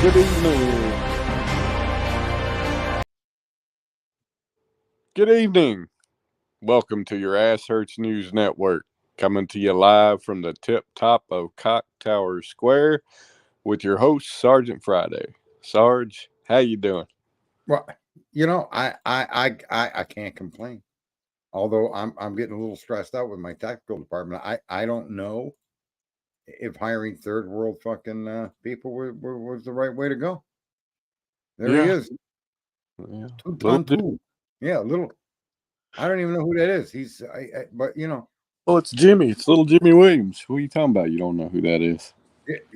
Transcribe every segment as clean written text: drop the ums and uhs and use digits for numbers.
Good evening. Good evening. Welcome to your Ass Hurts News Network, coming to you live from the tip top of Cock Tower Square with your host, Sergeant Friday. Sarge, how you doing? Well, I can't complain. Although I'm getting a little stressed out with my tactical department. I don't know if hiring third world fucking people was the right way to go. There he Yeah. is, Yeah. two ton two. Yeah, little. I don't even know who that is. But Well, it's Jimmy. It's little Jimmy Williams. Who are you talking about? You don't know who that is?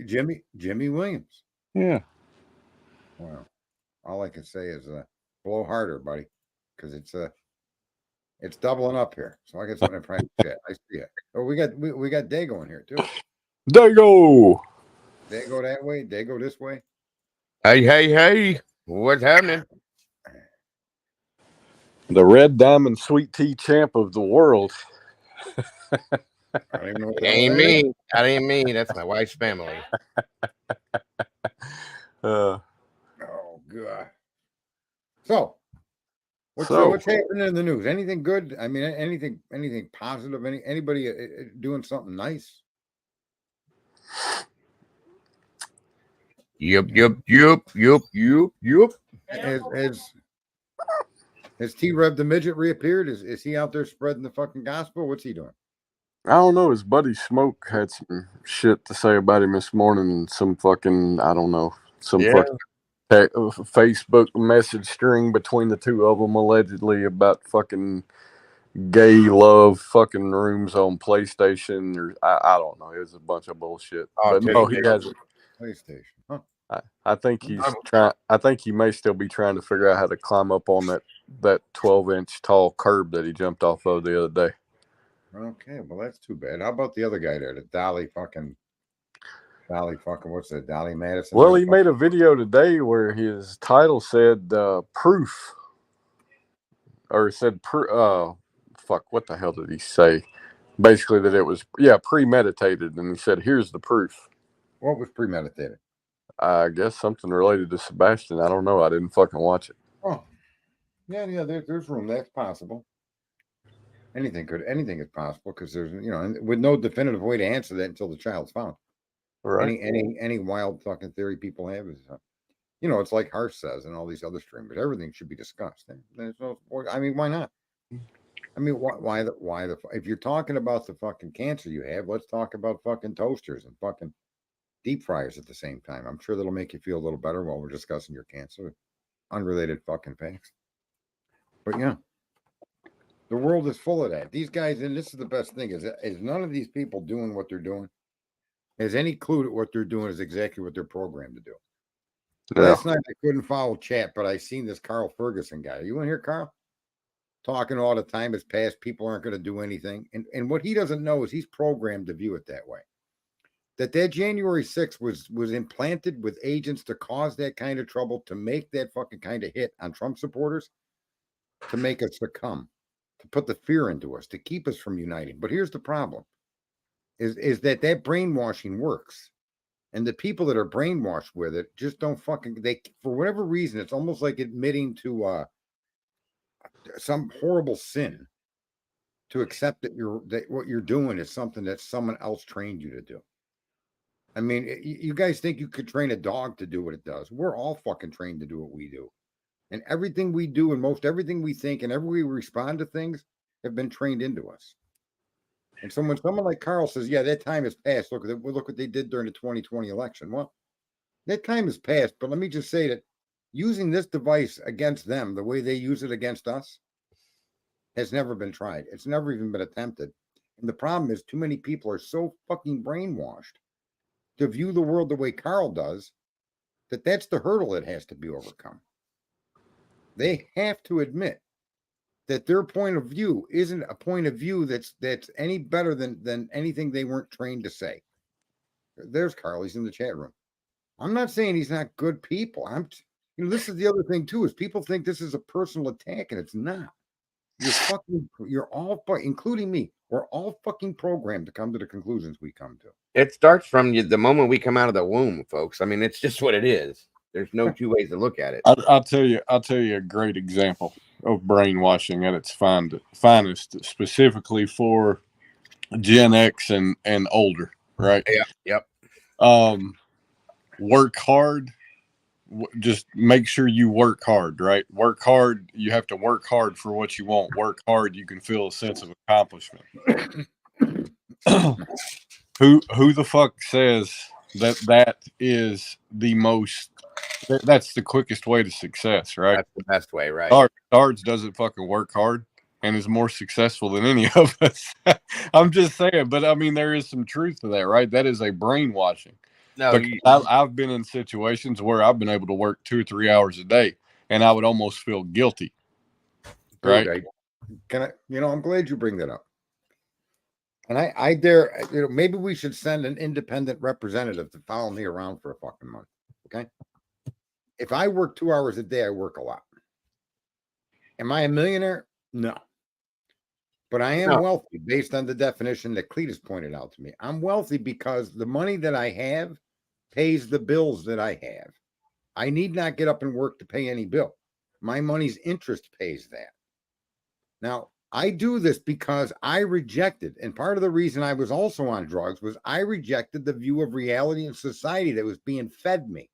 Jimmy Williams. Yeah. Well, all I can say is blow harder, buddy, because it's doubling up here. So I got something to practice. I see it. Oh, we got Dago in here too. Dago. Dago that way. Dago this way. Hey. What's happening? The Red Diamond Sweet Tea Champ of the world. I don't even know what It the hell ain't that me. is. That ain't me. That's my wife's family. Oh god. So what's happening in the news? Anything good? I mean, anything positive? Anybody doing something nice? Yup. Has T-Rev the midget reappeared? Is he out there spreading the fucking gospel? What's he doing? I don't know. His buddy Smoke had some shit to say about him this morning, and some fucking, I don't know, fucking Facebook message string between the two of them allegedly about fucking gay love fucking rooms on PlayStation, or I don't know. It was a bunch of bullshit. But no, he hasn't. PlayStation. Huh. I think he's trying. I think he may still be trying to figure out how to climb up on that 12-inch tall curb that he jumped off of the other day. Okay, well that's too bad. How about the other guy there, the Dolly fucking, what's that, Dolly Madison? Well, he made a video today where his title said proof, or said fuck, what the hell did he say? Basically that it was premeditated, and he said, "Here's the proof." What was premeditated? I guess something related to Sebastian. I don't know. I didn't fucking watch it. Oh, yeah. There's room. That's possible. Anything is possible because there's with no definitive way to answer that until the child's found. Right. Any wild fucking theory people have is, it's like Harsh says and all these other streamers. Everything should be discussed. There's no, I mean, why not? I mean, why the if you're talking about the fucking cancer you have, let's talk about fucking toasters and fucking deep fryers at the same time. I'm sure that'll make you feel a little better while we're discussing your cancer. Unrelated fucking facts. But yeah. The world is full of that. These guys, and this is the best thing, is none of these people doing what they're doing has any clue that what they're doing is exactly what they're programmed to do. Yeah. Last night I couldn't follow chat, but I seen this Carl Ferguson guy. Are you in here, Carl? Talking all the time has passed. People aren't going to do anything. And what he doesn't know is he's programmed to view it that way. That January 6th was implanted with agents to cause that kind of trouble, to make that fucking kind of hit on Trump supporters, to make us succumb. To put the fear into us, to keep us from uniting. But here's the problem, is that brainwashing works. And the people that are brainwashed with it just don't fucking, they, for whatever reason, it's almost like admitting to some horrible sin to accept that what you're doing is something that someone else trained you to do. I mean, you guys think you could train a dog to do what it does. We're all fucking trained to do what we do. And everything we do and most everything we think and every way we respond to things have been trained into us. And so when someone like Carl says, yeah, that time has passed, look what they did during the 2020 election. Well, that time has passed, but let me just say that using this device against them the way they use it against us has never been tried. It's never even been attempted. And the problem is too many people are so fucking brainwashed to view the world the way Carl does that's the hurdle that has to be overcome. They have to admit that their point of view isn't a point of view that's any better than anything they weren't trained to say. There's Carl. He's in the chat room. I'm not saying he's not good people. This is the other thing too, is people think this is a personal attack, and it's not. You're all, including me, we're all fucking programmed to come to the conclusions we come to. It starts from the moment we come out of the womb, folks. I mean, it's just what it is. There's no two ways to look at it. I'll tell you a great example of brainwashing at its finest, specifically for Gen X and older, right? Yeah. Yep. Work hard. Just make sure you work hard, right? Work hard. You have to work hard for what you want. Work hard. You can feel a sense of accomplishment. Who the fuck says that is the most? That's the quickest way to success, right? That's the best way, right? Sarge doesn't fucking work hard and is more successful than any of us. I'm just saying, but I mean, there is some truth to that, right? That is a brainwashing. No, I've been in situations where I've been able to work 2 or 3 hours a day, and I would almost feel guilty. Right? Dude, I'm glad you bring that up. And I dare, maybe we should send an independent representative to follow me around for a fucking month. Okay. If I work 2 hours a day, I work a lot. Am I a millionaire? No. But I am wealthy based on the definition that Cletus pointed out to me. I'm wealthy because the money that I have pays the bills that I have. I need not get up and work to pay any bill. My money's interest pays that. Now, I do this because I rejected, and part of the reason I was also on drugs was I rejected the view of reality and society that was being fed me.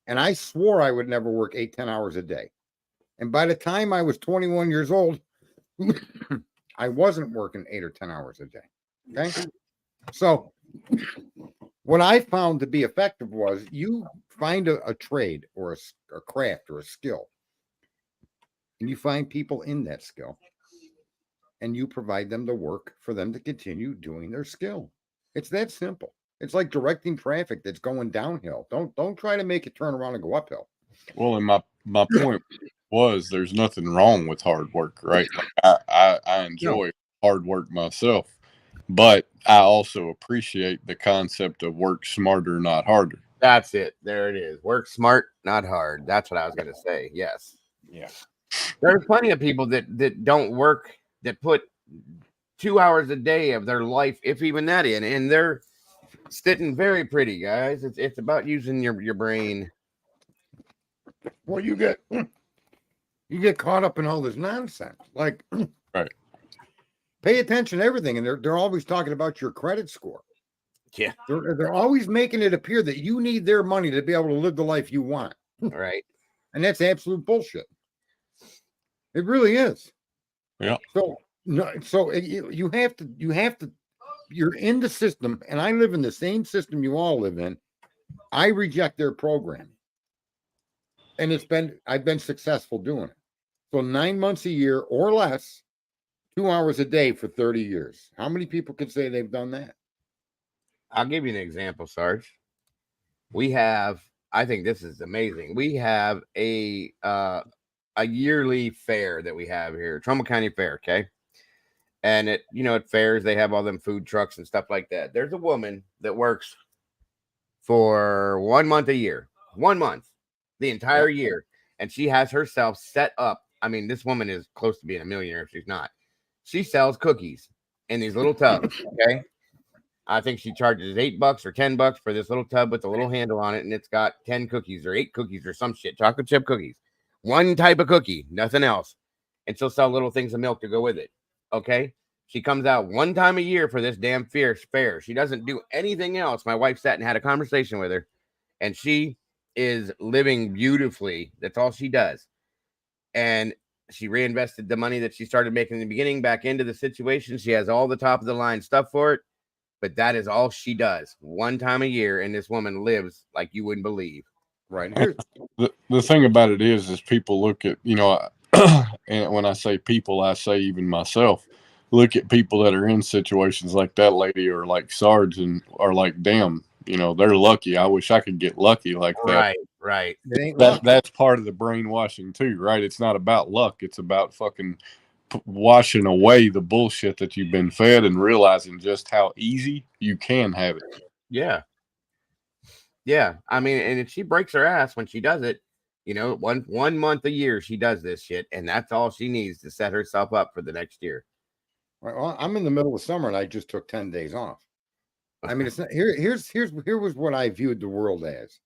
And I swore I would never work 8-10 hours a day. And by the time I was 21 years old, I wasn't working 8 or 10 hours a day. Okay. So what I found to be effective was you find a trade or a craft or a skill, and you find people in that skill, and you provide them the work for them to continue doing their skill. It's that simple. It's like directing traffic that's going downhill. Don't try to make it turn around and go uphill. Well, and my point was there's nothing wrong with hard work, right? Like I enjoy hard work myself, but I also appreciate the concept of work smarter, not harder. That's it. There it is. Work smart, not hard. That's what I was going to say. Yes. Yeah. There's plenty of people that don't work, that put 2 hours a day of their life, if even that, in, and they're sitting very pretty, guys. It's about using your brain. Well, you get caught up in all this nonsense. Like, right. Pay attention to everything, and they're always talking about your credit score. Yeah. They're always making it appear that you need their money to be able to live the life you want. Right. And that's absolute bullshit. It really is. Yeah. You have to, you're in the system, and I live in the same system you all live in. I reject their programming. And I've been successful doing it. So 9 months a year or less, 2 hours a day for 30 years. How many people can say they've done that? I'll give you an example, Sarge. We have, I think this is amazing. We have a yearly fair that we have here, Trumbull County Fair, okay? And at fairs, they have all them food trucks and stuff like that. There's a woman that works for 1 month a year. 1 month, the entire year. And she has herself set up. I mean, this woman is close to being a millionaire if she's not. She sells cookies in these little tubs, okay? I think she charges $8 or $10 for this little tub with a little handle on it, and it's got 10 cookies or 8 cookies or some shit, chocolate chip cookies. One type of cookie, nothing else. And she'll sell little things of milk to go with it, okay? She comes out 1 time a year for this damn fair. She doesn't do anything else. My wife sat and had a conversation with her, and she is living beautifully. That's all she does. And she reinvested the money that she started making in the beginning back into the situation. She has all the top of the line stuff for it, but that is all she does 1 time a year. And this woman lives like you wouldn't believe. Right. The thing about it is people look at, and when I say people, I say even myself, look at people that are in situations like that lady or like Sarge and are like, damn, they're lucky. I wish I could get lucky like that. Right. That's part of the brainwashing too, right? It's not about luck. It's about fucking washing away the bullshit that you've been fed and realizing just how easy you can have it. Yeah. Yeah. I mean, and if she breaks her ass when she does it, one month a year, she does this shit. And that's all she needs to set herself up for the next year. Well, I'm in the middle of summer and I just took 10 days off. I mean, it's not here was what I viewed the world as.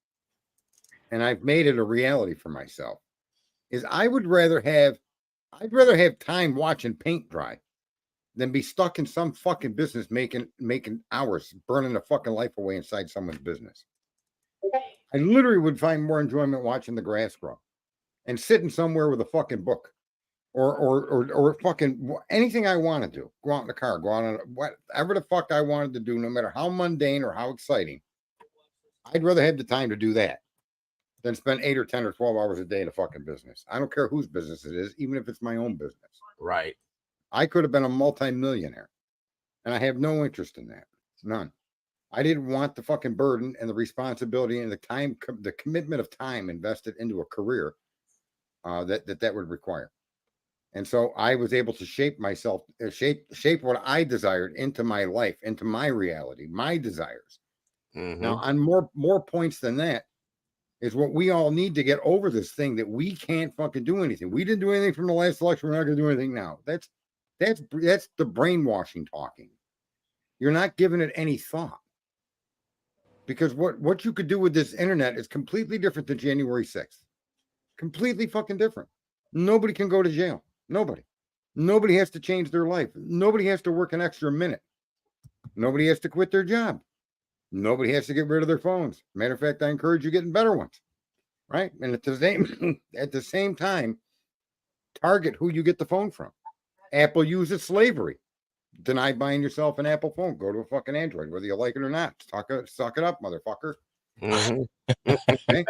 and I've made it a reality for myself, is I'd rather have time watching paint dry than be stuck in some fucking business making hours, burning the fucking life away inside someone's business. I literally would find more enjoyment watching the grass grow and sitting somewhere with a fucking book or fucking anything I want to do. Go out in the car, go out on whatever the fuck I wanted to do, no matter how mundane or how exciting. I'd rather have the time to do that than spend 8 or 10 or 12 hours a day in a fucking business. I don't care whose business it is, even if it's my own business. Right. I could have been a multimillionaire, and I have no interest in that. None. I didn't want the fucking burden and the responsibility and the time, the commitment of time invested into a career that would require. And so I was able to shape myself, shape what I desired into my life, into my reality, my desires. Mm-hmm. Now, on more points than that, is what we all need to get over this thing that we can't fucking do anything. We didn't do anything from the last election. We're not going to do anything now. That's the brainwashing talking. You're not giving it any thought. Because what you could do with this internet is completely different than January 6th. Completely fucking different. Nobody can go to jail. Nobody. Nobody has to change their life. Nobody has to work an extra minute. Nobody has to quit their job. Nobody has to get rid of their phones. Matter of fact, I encourage you getting better ones. Right? And at the same time, target who you get the phone from. Apple uses slavery. Deny buying yourself an Apple phone. Go to a fucking Android, whether you like it or not. Suck it up, motherfucker. Mm-hmm. Okay?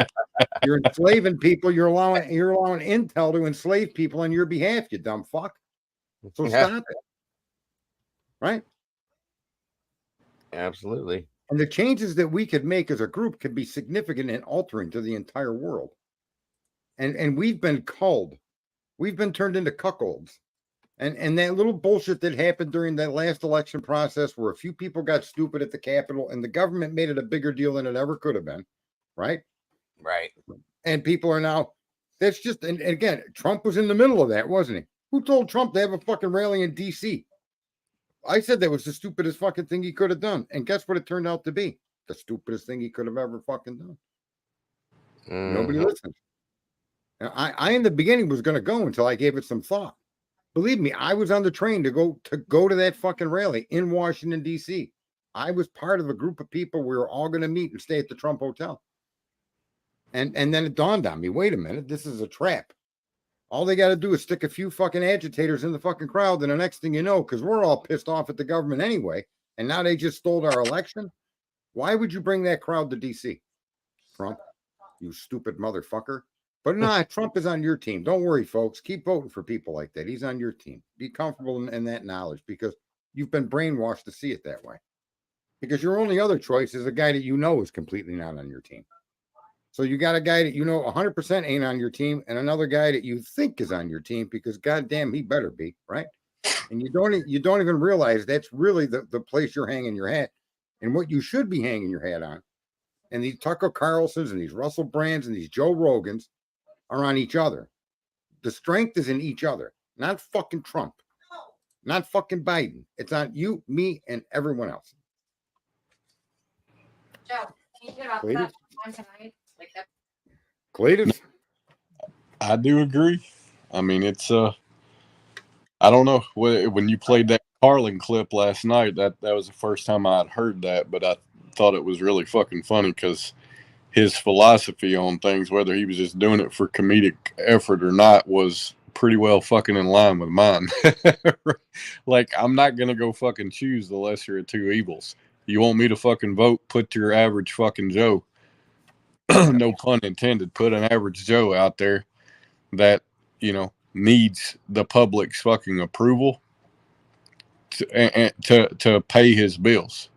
You're enslaving people. You're allowing Intel to enslave people on your behalf, you dumb fuck. So stop it. Right? Absolutely. And the changes that we could make as a group could be significant and altering to the entire world. And we've been culled. We've been turned into cuckolds. And that little bullshit that happened during that last election process where a few people got stupid at the Capitol and the government made it a bigger deal than it ever could have been. Right? Right. And people are now, that's just, and again, Trump was in the middle of that, wasn't he? Who told Trump to have a fucking rally in D.C.? I said that was the stupidest fucking thing he could have done. And guess what it turned out to be? The stupidest thing he could have ever fucking done. Mm-hmm. Nobody listened. Now, I in the beginning was going to go until I gave it some thought. Believe me, I was on the train to go to that fucking rally in Washington, D.C. I was part of a group of people. We were all going to meet and stay at the Trump Hotel. And then it dawned on me, wait a minute, this is a trap. All they got to do is stick a few fucking agitators in the fucking crowd, and the next thing you know, because we're all pissed off at the government anyway, and now they just stole our election. Why would you bring that crowd to D.C.? Trump, you stupid motherfucker. But nah, Trump is on your team. Don't worry, folks. Keep voting for people like that. He's on your team. Be comfortable in that knowledge because you've been brainwashed to see it that way. Because your only other choice is a guy that you know is completely not on your team. So you got a guy that you know 100% ain't on your team and another guy that you think is on your team because goddamn, he better be, right? And you don't even realize that's really the place you're hanging your hat and what you should be hanging your hat on. And these Tucker Carlsons and these Russell Brands and these Joe Rogans are on each other. The strength is in each other, not fucking Trump, not fucking Biden. It's on you, me, and everyone else. Joe, can you get off that on tonight? Like that. Cletus? I do agree. I mean, it's I don't know when you played that Carlin clip last night. That was the first time I'd heard that, but I thought it was really fucking funny because his philosophy on things, whether he was just doing it for comedic effort or not, was pretty well fucking in line with mine. Like, I'm not gonna go fucking choose the lesser of two evils. You want me to fucking vote? Put your average fucking Joe. No pun intended. Put an average Joe out there that, you know, needs the public's fucking approval to pay his bills.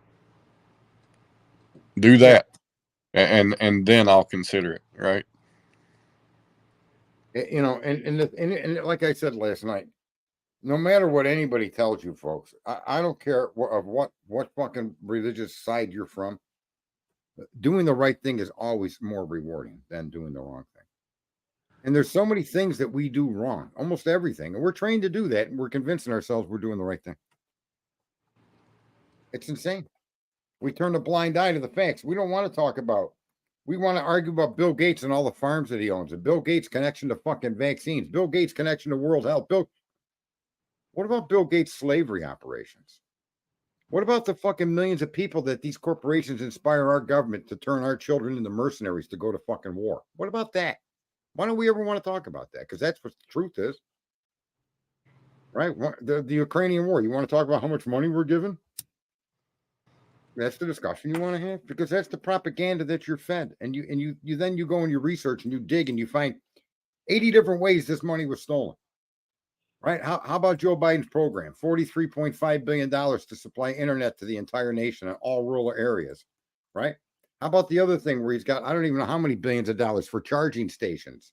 Do that, and then I'll consider it, right? You know, and like I said last night, no matter what anybody tells you, folks, I don't care what fucking religious side you're from. Doing the right thing is always more rewarding than doing the wrong thing. And there's so many things that we do wrong, almost everything. And we're trained to do that. And we're convincing ourselves we're doing the right thing. It's insane. We turn a blind eye to the facts. We don't want to talk about We want to argue about Bill Gates and all the farms that he owns, and Bill Gates' connection to fucking vaccines, Bill Gates' connection to World Health. What about Bill Gates' slavery operations? What about the fucking millions of people that these corporations inspire our government to turn our children into mercenaries to go to fucking war? What about that? Why don't we ever want to talk about that? Because that's what the truth is. Right? The Ukrainian war. You want to talk about how much money we're given? That's the discussion you want to have, because that's the propaganda that you're fed. And you then you go and you research and you dig and you find 80 different ways this money was stolen. Right? How about Joe Biden's program? $43.5 billion to supply internet to the entire nation in all rural areas. Right? How about the other thing where he's got, I don't even know how many billions of dollars for charging stations.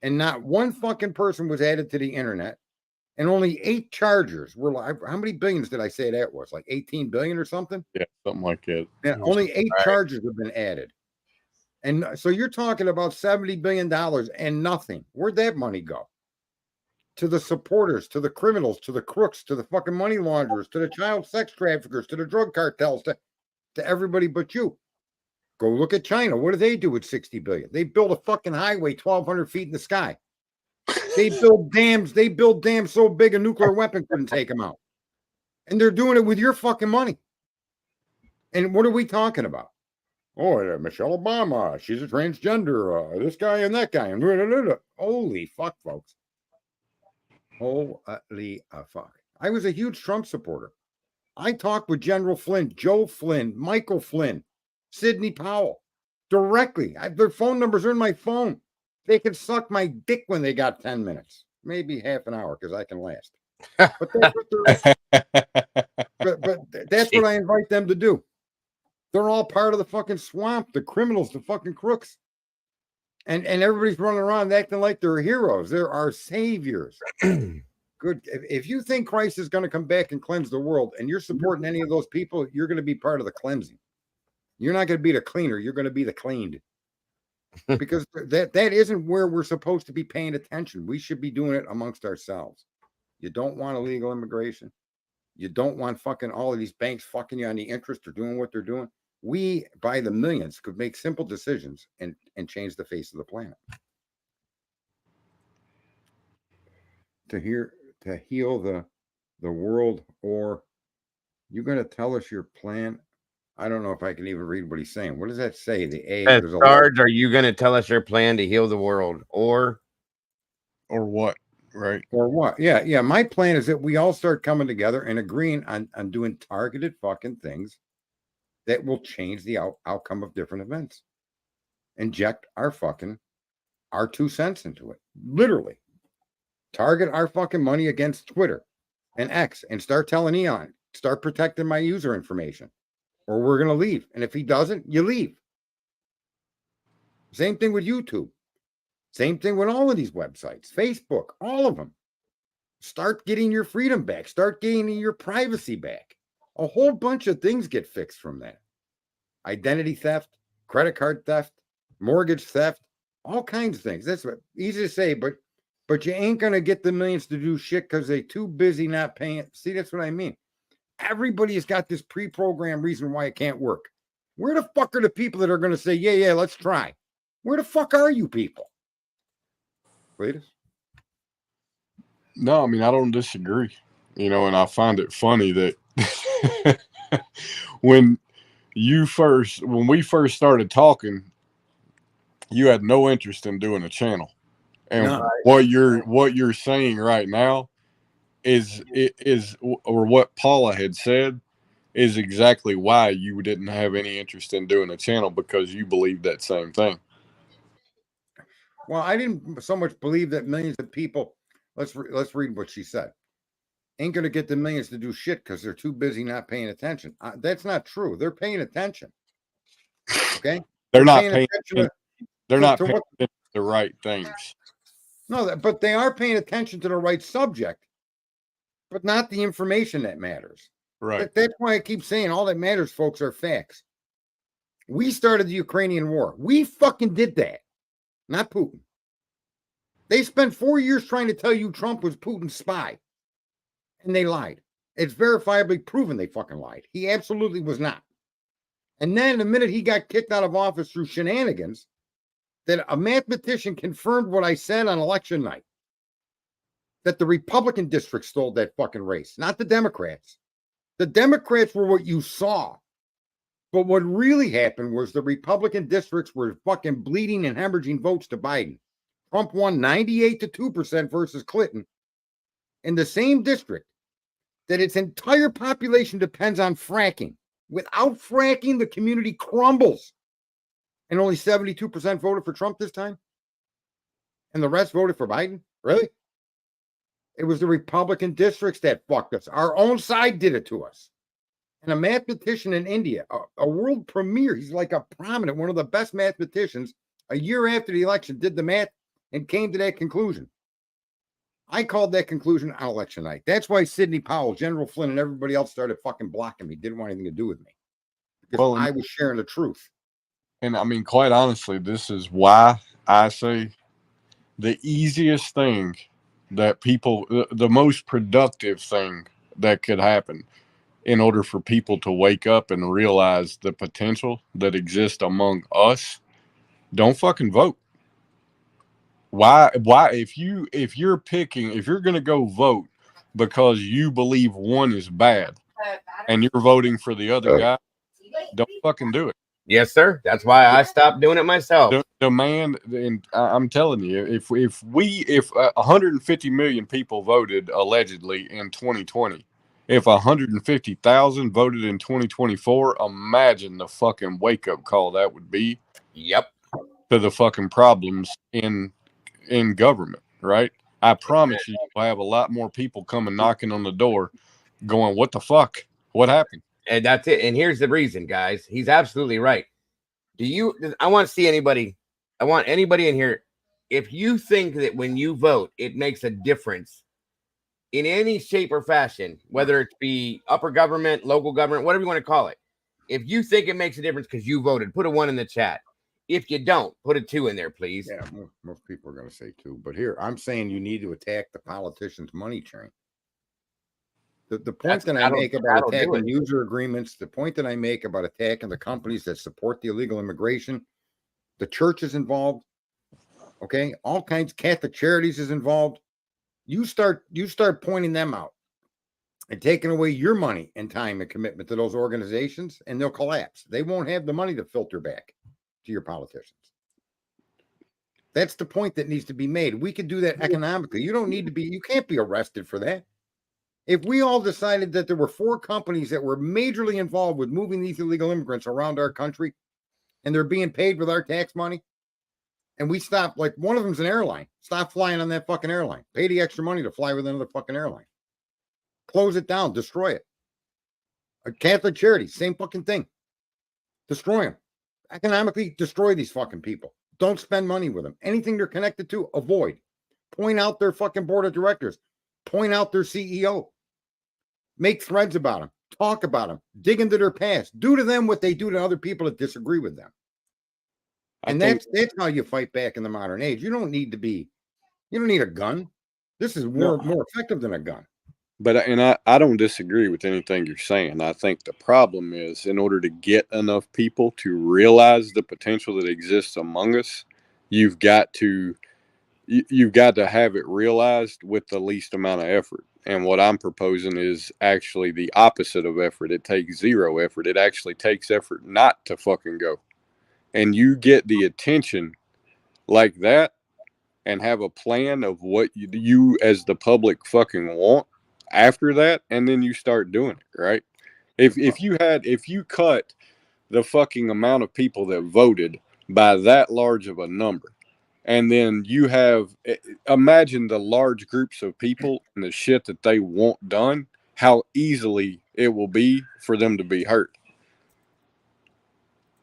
And not one fucking person was added to the internet. And only 8 chargers were like, how many billions did I say that was? Like 18 billion or something? Yeah, something like that. Yeah, only 8 chargers have been added. And so you're talking about $70 billion and nothing. Where'd that money go? To the supporters, to the criminals, to the crooks, to the fucking money launderers, to the child sex traffickers, to the drug cartels, to everybody but you. Go look at China. What do they do with 60 billion? They build a fucking highway 1,200 feet in the sky. They build dams. They build dams so big a nuclear weapon couldn't take them out. And they're doing it with your fucking money. And what are we talking about? Oh, Michelle Obama. She's a transgender. This guy and that guy. And holy fuck, folks. Holy fuck. I was a huge Trump supporter. I talked with General Flynn, Joe Flynn, Michael Flynn, Sidney Powell directly. Their phone numbers are in my phone. They can suck my dick when they got 10 minutes, maybe half an hour, because I can last. But that's but that's what I invite them to do. They're all part of the fucking swamp, the criminals, the fucking crooks. And everybody's running around acting like they're heroes. They're our saviors. Good. If you think Christ is going to come back and cleanse the world and you're supporting any of those people, you're going to be part of the cleansing. You're not going to be the cleaner. You're going to be the cleaned. Because that isn't where we're supposed to be paying attention. We should be doing it amongst ourselves. You don't want illegal immigration. You don't want fucking all of these banks fucking you on the interest or doing what they're doing. We, by the millions, could make simple decisions and change the face of the planet. To heal the world, or you're going to tell us your plan. I don't know if I can even read what he's saying. What does that say? The A. Sarge, are you going to tell us your plan to heal the world, or what? Right. Or what? Yeah. My plan is that we all start coming together and agreeing on doing targeted fucking things that will change the outcome of different events. Inject our 2 cents into it. Literally. Target our fucking money against Twitter and X and start telling Elon, start protecting my user information, or we're going to leave. And if he doesn't, you leave. Same thing with YouTube. Same thing with all of these websites, Facebook, all of them. Start getting your freedom back. Start gaining your privacy back. A whole bunch of things get fixed from that. Identity theft, credit card theft, mortgage theft, all kinds of things. That's what easy to say, but you ain't going to get the millions to do shit because they're too busy not paying. See, that's what I mean. Everybody has got this pre-programmed reason why it can't work. Where the fuck are the people that are going to say, yeah, let's try? Where the fuck are you people? Latest? No, I mean, I don't disagree. And I find it funny that when we first started talking, you had no interest in doing a channel. And what you're saying right now is or what Paula had said is exactly why you didn't have any interest in doing a channel, because you believe that same thing. Well, I didn't so much believe that millions of people, let's read what she said, ain't going to get the millions to do shit because they're too busy not paying attention. That's not true. They're paying attention. Okay? They're not paying attention. They're not paying attention to the right things. No, but they are paying attention to the right subject, but not the information that matters. Right. That's why I keep saying all that matters, folks, are facts. We started the Ukrainian war. We fucking did that. Not Putin. They spent 4 years trying to tell you Trump was Putin's spy. And they lied. It's verifiably proven they fucking lied. He absolutely was not. And then the minute he got kicked out of office through shenanigans, that a mathematician confirmed what I said on election night, that the Republican district stole that fucking race, not the Democrats. The Democrats were what you saw. But what really happened was the Republican districts were fucking bleeding and hemorrhaging votes to Biden. Trump won 98 to 2% versus Clinton in the same district that its entire population depends on fracking. Without fracking, the community crumbles. And only 72% voted for Trump this time? And the rest voted for Biden? Really? It was the Republican districts that fucked us. Our own side did it to us. And a mathematician in India, a world premier, he's like a prominent, one of the best mathematicians, a year after the election, did the math and came to that conclusion. I called that conclusion on election night. That's why Sidney Powell, General Flynn, and everybody else started fucking blocking me, didn't want anything to do with me. Because I was sharing the truth. And I mean, quite honestly, this is why I say the easiest thing that people, the most productive thing that could happen in order for people to wake up and realize the potential that exists among us, don't fucking vote. Why if you're going to go vote because you believe one is bad and you're voting for the other guy, don't fucking do it. Yes, sir. That's why I stopped doing it myself. Demand, and I'm telling you, if 150 million people voted allegedly in 2020, if 150,000 voted in 2024, imagine the fucking wake up call that would be. Yep. To the fucking problems in government, right? I promise you, you'll have a lot more people coming knocking on the door, going, "What the fuck? What happened?" And that's it. And here's the reason, guys. He's absolutely right. I want to see anybody. I want anybody in here. If you think that when you vote, it makes a difference in any shape or fashion, whether it be upper government, local government, whatever you want to call it. If you think it makes a difference because you voted, put a 1 in the chat. If you don't, put a 2 in there, please. Yeah, most people are going to say 2. But here, I'm saying you need to attack the politicians' money train. The point that I make about attacking user agreements, the point that I make about attacking the companies that support the illegal immigration, the church is involved, okay? All kinds, Catholic Charities is involved. You start pointing them out and taking away your money and time and commitment to those organizations, and they'll collapse. They won't have the money to filter back to your politicians. That's the point that needs to be made. We could do that economically. You can't be arrested for that. If we all decided that there were 4 companies that were majorly involved with moving these illegal immigrants around our country and they're being paid with our tax money, and we stop, like one of them's an airline, stop flying on that fucking airline, pay the extra money to fly with another fucking airline, close it down, destroy it. A Catholic Charity, same fucking thing. Destroy them. Economically, destroy these fucking people. Don't spend money with them. Anything they're connected to, avoid. Point out their fucking board of directors. Point out their CEO. Make threads about them. Talk about them. Dig into their past. Do to them what they do to other people that disagree with them. And that's how you fight back in the modern age. You don't need a gun. This is more effective than a gun. But I don't disagree with anything you're saying. I think the problem is, in order to get enough people to realize the potential that exists among us, you've got to have it realized with the least amount of effort. And what I'm proposing is actually the opposite of effort. It takes 0 effort. It actually takes effort not to fucking go. And you get the attention like that and have a plan of what you as the public fucking want after that, and then you start doing it, right? If you cut the fucking amount of people that voted by that large of a number, and then you imagine the large groups of people and the shit that they want done, how easily it will be for them to be hurt.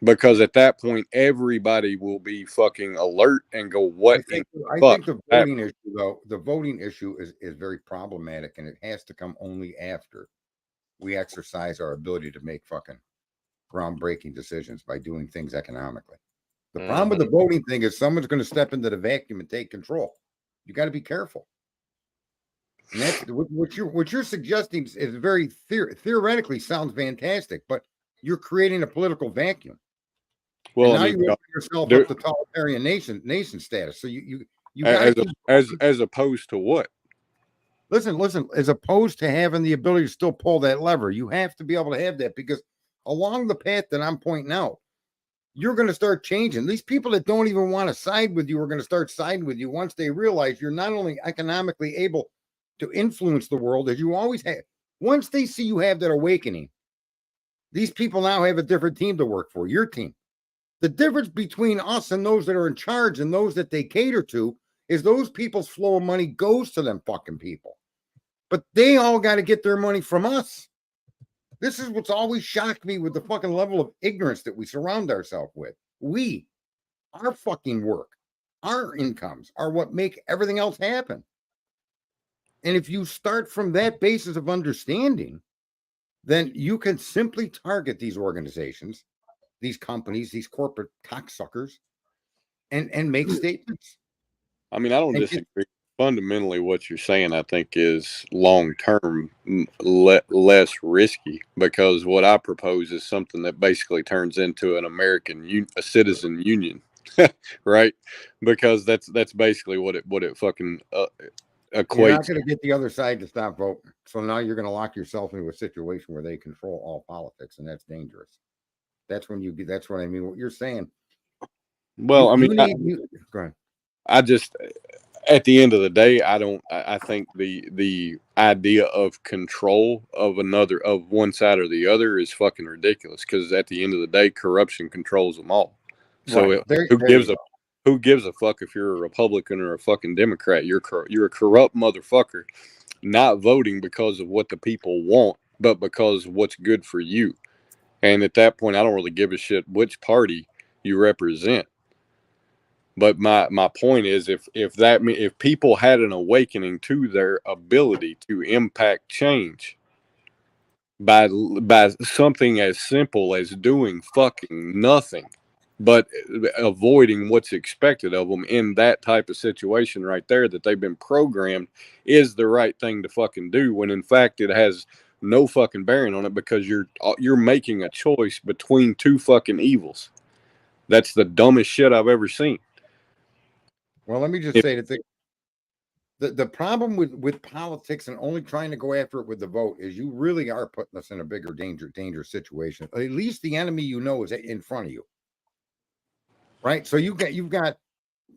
Because at that point, everybody will be fucking alert and go, "What?" I think the voting issue, though, is very problematic, and it has to come only after we exercise our ability to make fucking groundbreaking decisions by doing things economically. The problem with the voting thing is someone's going to step into the vacuum and take control. You got to be careful. And that's what you're suggesting is very theoretically sounds fantastic, but you're creating a political vacuum. Well, and now I mean, you open yourself there- up to totalitarian nation status. So you gotta keep as opposed to what? listen, as opposed to having the ability to still pull that lever, you have to be able to have that, because along the path that I'm pointing out, you're going to start changing. These people that don't even want to side with you are going to start siding with you once they realize you're not only economically able to influence the world as you always have. Once they see you have that awakening, these people now have a different team to work for, your team. The difference between us and those that are in charge and those that they cater to is those people's flow of money goes to them fucking people. But they all got to get their money from us. This is what's always shocked me with the fucking level of ignorance that we surround ourselves with. Our fucking work, our incomes are what make everything else happen. And if you start from that basis of understanding, then you can simply target these organizations, these companies, these corporate cocksuckers, and make statements. I mean, I don't disagree. Fundamentally, what you're saying, I think, is long term less risky, because what I propose is something that basically turns into an a citizen union, right? Because that's basically what it fucking equates. You're not going to get the other side to stop voting. So now you're going to lock yourself into a situation where they control all politics, and that's dangerous. That's what I mean. What you're saying. Well, go ahead. I just, at the end of the day, I think the idea of control of one side or the other is fucking ridiculous, because at the end of the day, corruption controls them all. So right. who gives a fuck if you're a Republican or a fucking Democrat? You're a corrupt motherfucker, not voting because of what the people want, but because of what's good for you. And at that point, I don't really give a shit which party you represent. But my point is, if people had an awakening to their ability to impact change by something as simple as doing fucking nothing, but avoiding what's expected of them in that type of situation right there, that they've been programmed is the right thing to fucking do, when in fact it has no fucking bearing on it, because you're making a choice between two fucking evils. That's the dumbest shit I've ever seen. Well, let me just say that the problem with politics and only trying to go after it with the vote is you really are putting us in a bigger dangerous situation. At least the enemy is in front of you, right? So you've got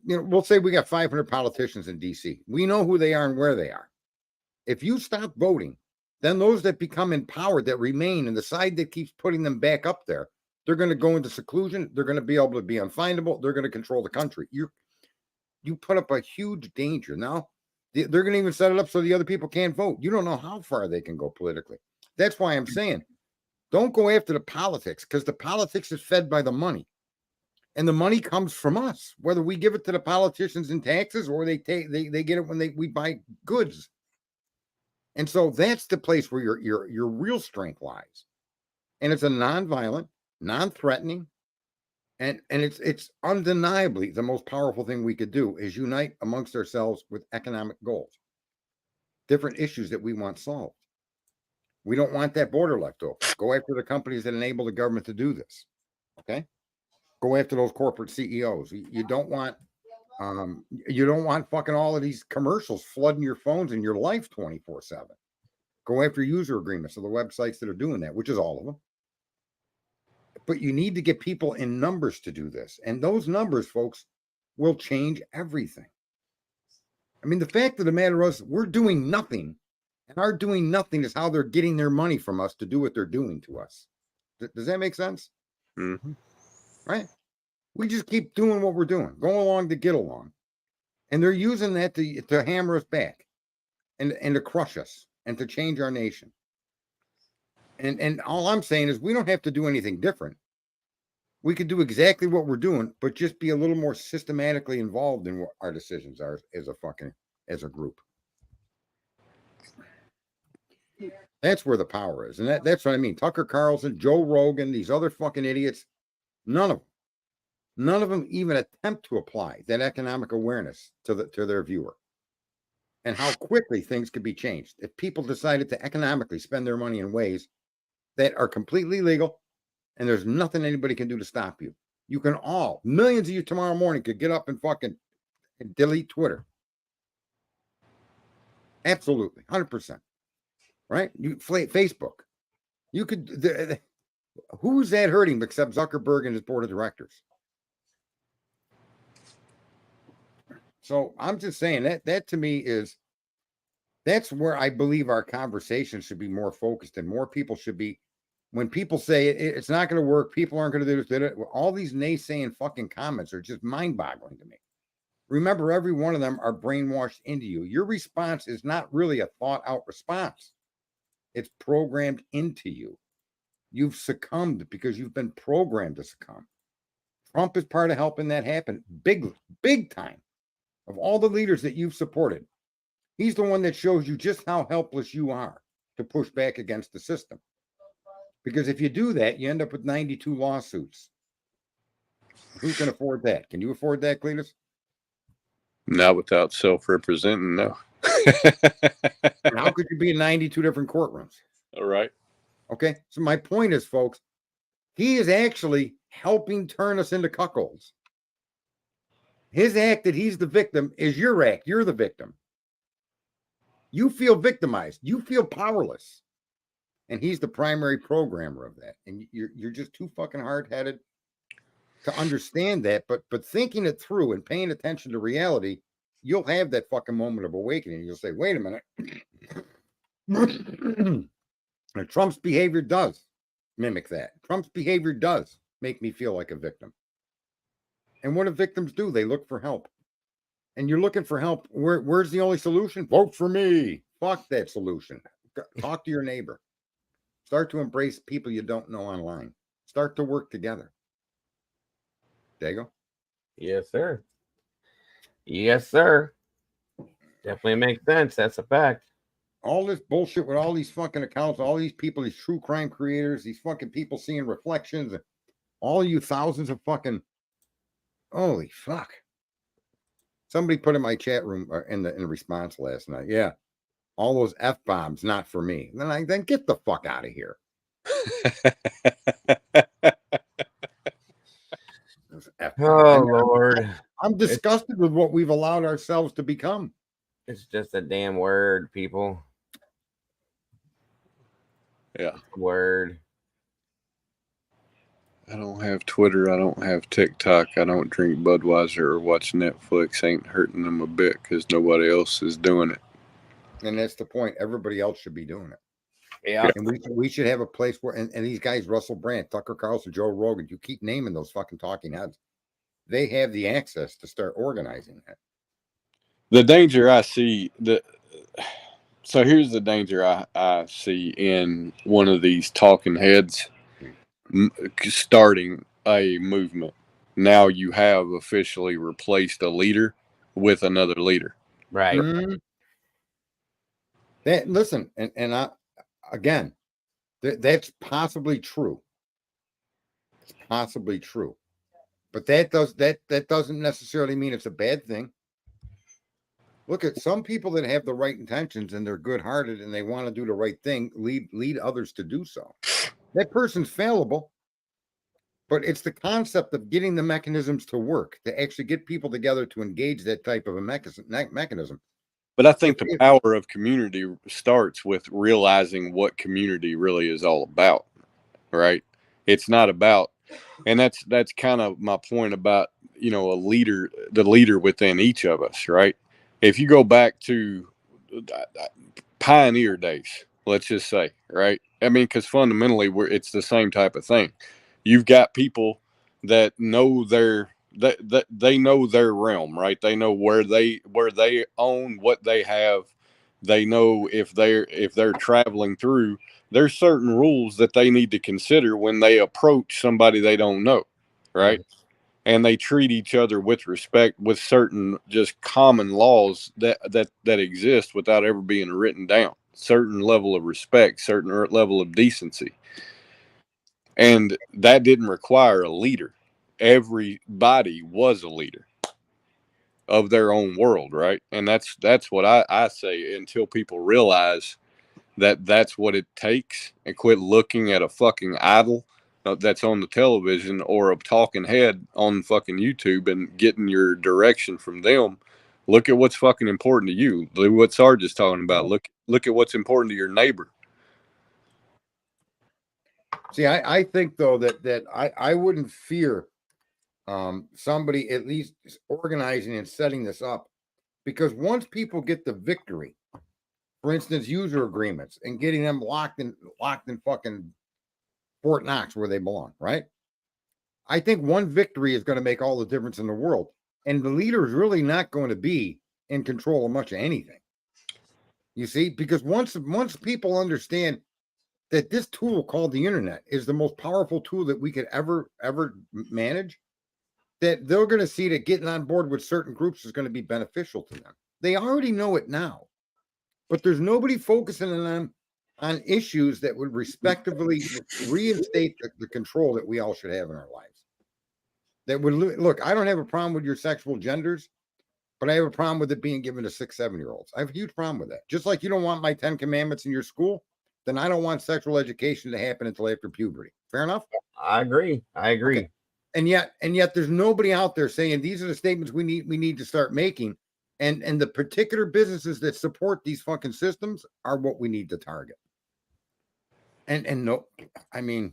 we'll say we got 500 politicians in DC. We know who they are and where they are. If you stop voting, then those that become empowered, that remain, and the side that keeps putting them back up there, they're going to go into seclusion. They're going to be able to be unfindable. They're going to control the country. You put up a huge danger. Now, they're going to even set it up so the other people can't vote. You don't know how far they can go politically. That's why I'm saying, don't go after the politics, because the politics is fed by the money. And the money comes from us, whether we give it to the politicians in taxes or they get it when we buy goods. And so that's the place where your real strength lies. And it's a non-violent, non-threatening, and it's undeniably the most powerful thing we could do is unite amongst ourselves with economic goals, different issues that we want solved. We don't want that border left open. Go after the companies that enable the government to do this. Okay, go after those corporate CEOs. You don't want fucking all of these commercials flooding your phones and your life 24/7. Go after user agreements of the websites that are doing that, which is all of them. But you need to get people in numbers to do this. And those numbers, folks, will change everything. I mean, the fact of the matter is, we're doing nothing. And our doing nothing is how they're getting their money from us to do what they're doing to us. Does that make sense? Mm-hmm. Right? We just keep doing what we're doing, going along to get along. And they're using that to hammer us back and to crush us and to change our nation. And all I'm saying is we don't have to do anything different. We could do exactly what we're doing, but just be a little more systematically involved in what our decisions are as a group. That's where the power is. And that's what I mean. Tucker Carlson, Joe Rogan, these other fucking idiots, none of them even attempt to apply that economic awareness to their viewer. And how quickly things could be changed if people decided to economically spend their money in ways that are completely legal, And there's nothing anybody can do to stop you. You can all, millions of you tomorrow morning could get up and fucking delete Twitter. Absolutely. 100%. Right? You Facebook. You could, who's that hurting except Zuckerberg and his board of directors? So I'm just saying that to me that's where I believe our conversation should be more focused, and more people should be. When people say it's not going to work, people aren't going to do this. All these naysaying fucking comments are just mind-boggling to me. Remember, every one of them are brainwashed into you. Your response is not really a thought-out response. It's programmed into you. You've succumbed because you've been programmed to succumb. Trump is part of helping that happen. Big time. Of all the leaders that you've supported, he's the one that shows you just how helpless you are to push back against the system. Because if you do that, you end up with 92 lawsuits. Who can afford that? Can you afford that, Cletus? Not without self-representing, no. And how could you be in 92 different courtrooms? All right. Okay. So my point is, folks, he is actually helping turn us into cuckolds. His act that he's the victim is your act. You're the victim. You feel victimized. You feel powerless. And he's the primary programmer of that. And you're just too fucking hard-headed to understand that. But thinking it through and paying attention to reality, you'll have that fucking moment of awakening. You'll say, wait a minute. And Trump's behavior does mimic that. Trump's behavior does make me feel like a victim. And what do victims do? They look for help. And you're looking for help. Where's the only solution? Vote for me. Fuck that solution. Talk to your neighbor. Start to embrace people you don't know online. Start to work together. Dago? Yes, sir. Yes, sir. Definitely makes sense. That's a fact. All this bullshit with all these fucking accounts, all these people, these true crime creators, these fucking people seeing reflections, all you thousands of fucking, holy fuck. Somebody put in my chat room in response last night. Yeah. All those F-bombs, not for me. Then get the fuck out of here. Oh, Lord. I'm disgusted with what we've allowed ourselves to become. It's just a damn word, people. Yeah. Word. I don't have Twitter. I don't have TikTok. I don't drink Budweiser or watch Netflix. Ain't hurting them a bit because nobody else is doing it. And that's the point. Everybody else should be doing it. Yeah. And we should have a place where, and these guys, Russell Brand, Tucker Carlson, Joe Rogan, you keep naming those fucking talking heads. They have the access to start organizing that. The danger I see, so here's the danger I see in one of these talking heads starting a movement. Now you have officially replaced a leader with another leader. Right. Mm-hmm. Listen, and I, again, that's possibly true. It's possibly true. But that doesn't necessarily mean it's a bad thing. Look at some people that have the right intentions and they're good-hearted and they want to do the right thing, lead others to do so. That person's fallible, but it's the concept of getting the mechanisms to work, to actually get people together to engage that type of a mechanism. But I think the power of community starts with realizing what community really is all about, right? It's not about, and that's kind of my point about, the leader within each of us, right? If you go back to pioneer days, let's just say, right? I mean, because fundamentally, it's the same type of thing. You've got people that know they know their realm, right? They know where they own, what they have. They know if they're traveling through, there's certain rules that they need to consider when they approach somebody they don't know, right? Mm-hmm. And they treat each other with respect, with certain just common laws that exist without ever being written down. Certain level of respect, certain level of decency. And that didn't require a leader. Everybody was a leader of their own world, right? And that's what I say, until people realize that that's what it takes and quit looking at a fucking idol that's on the television or a talking head on fucking YouTube and getting your direction from them. Look at what's fucking important to you. Look what Sarge is talking about. Look at what's important to your neighbor. See, I think though that I wouldn't fear somebody at least organizing and setting this up, because once people get the victory, for instance, user agreements and getting them locked in fucking Fort Knox where they belong, right? I think one victory is going to make all the difference in the world. And the leader is really not going to be in control of much of anything. You see, because once people understand that this tool called the internet is the most powerful tool that we could ever manage, that they're going to see that getting on board with certain groups is going to be beneficial to them. They already know it now, but there's nobody focusing on issues that would respectively reinstate the control that we all should have in our lives. That would look, I don't have a problem with your sexual genders, but I have a problem with it being given to 6-7-year-olds. I have a huge problem with that. Just like you don't want my 10 commandments in your school, then I don't want sexual education to happen until after puberty. Fair enough? I agree. Okay. And yet there's nobody out there saying these are the statements we need to start making. And the particular businesses that support these fucking systems are what we need to target. And no, I mean,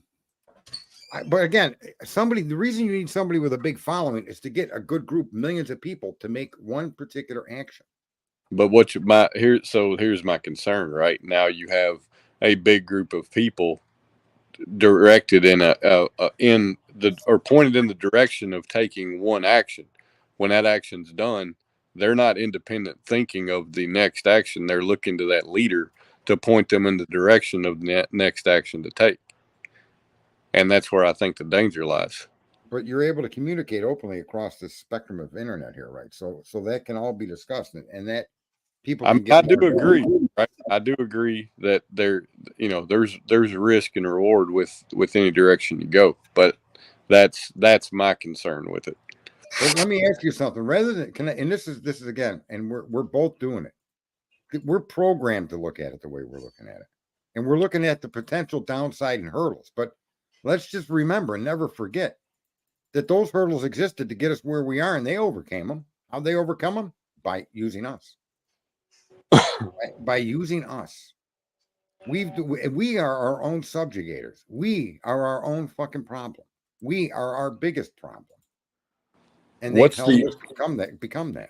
but again, the reason you need somebody with a big following is to get a good group, millions of people to make one particular action. But here's my concern. Right now, you have a big group of people directed pointed in the direction of taking one action. When that action's done, they're not independent thinking of the next action. They're looking to that leader to point them in the direction of the next action to take. And that's where I think the danger lies. But you're able to communicate openly across the spectrum of internet here, right? So that can all be discussed, and that people can I do agree. Right? I do agree that there's a risk and reward with any direction you go, but that's my concern with it. Well, let me ask you something. Rather than and this is again, and we're both doing it. We're programmed to look at it the way we're looking at it, and we're looking at the potential downside and hurdles. But let's just remember and never forget that those hurdles existed to get us where we are, and they overcame them. How'd they overcome them? By using us. By using us. We are our own subjugators. We are our own fucking problem. We are our biggest problem. And they help us become that.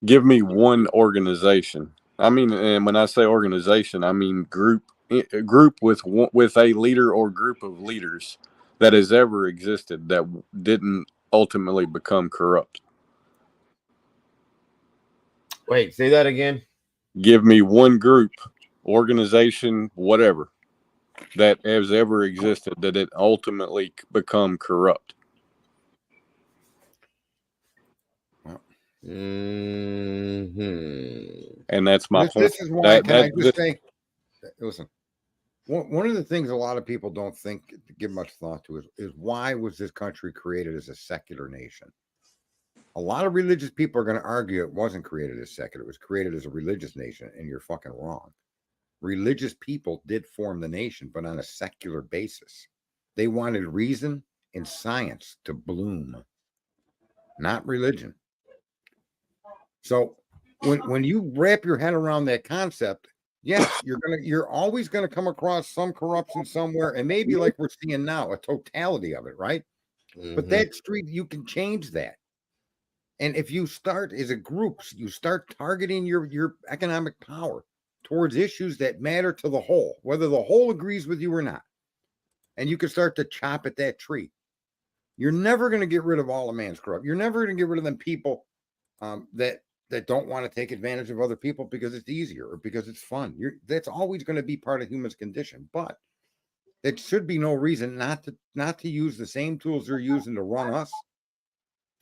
Give me one organization. I mean, and when I say organization, I mean group with a leader or group of leaders that has ever existed that didn't ultimately become corrupt. Wait, say that again. Give me one group, organization, whatever, that has ever existed that it ultimately become corrupt. Mm-hmm. And that's my point. This is why I just say, listen, one of the things a lot of people don't give much thought to is why was this country created as a secular nation? A lot of religious people are going to argue it wasn't created as secular. It was created as a religious nation, and you're fucking wrong. Religious people did form the nation, but on a secular basis. They wanted reason and science to bloom, not religion. So when you wrap your head around that concept, yes, you're always going to come across some corruption somewhere, and maybe like we're seeing now, a totality of it, right? Mm-hmm. But that street, you can change that. And if you start as a group, you start targeting your economic power towards issues that matter to the whole, whether the whole agrees with you or not. And you can start to chop at that tree. You're never going to get rid of all a man's corrupt. You're never going to get rid of them people that don't want to take advantage of other people because it's easier or because it's fun. That's always going to be part of human's condition. But there should be no reason not to use the same tools they're using to run us,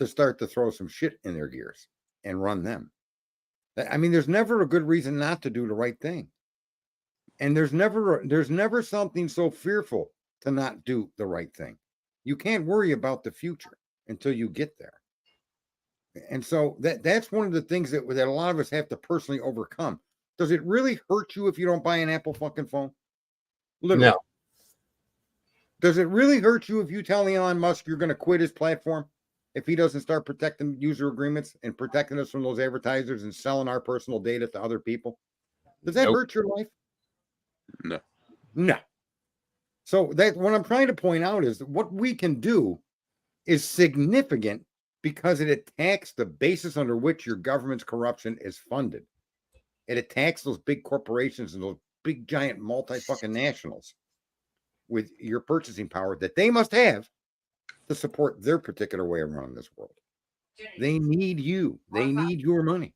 to start to throw some shit in their gears and run them. I mean, there's never a good reason not to do the right thing. And there's never something so fearful to not do the right thing. You can't worry about the future until you get there. And so that's one of the things that a lot of us have to personally overcome. Does it really hurt you if you don't buy an Apple fucking phone? Literally. No. Does it really hurt you if you tell Elon Musk you're going to quit his platform if he doesn't start protecting user agreements and protecting us from those advertisers and selling our personal data to other people? Does that hurt your life? No. No. So that what I'm trying to point out is that what we can do is significant because it attacks the basis under which your government's corruption is funded. It attacks those big corporations and those big giant multi-fucking nationals with your purchasing power that they must have to support their particular way of running this world. They need you. They need your money.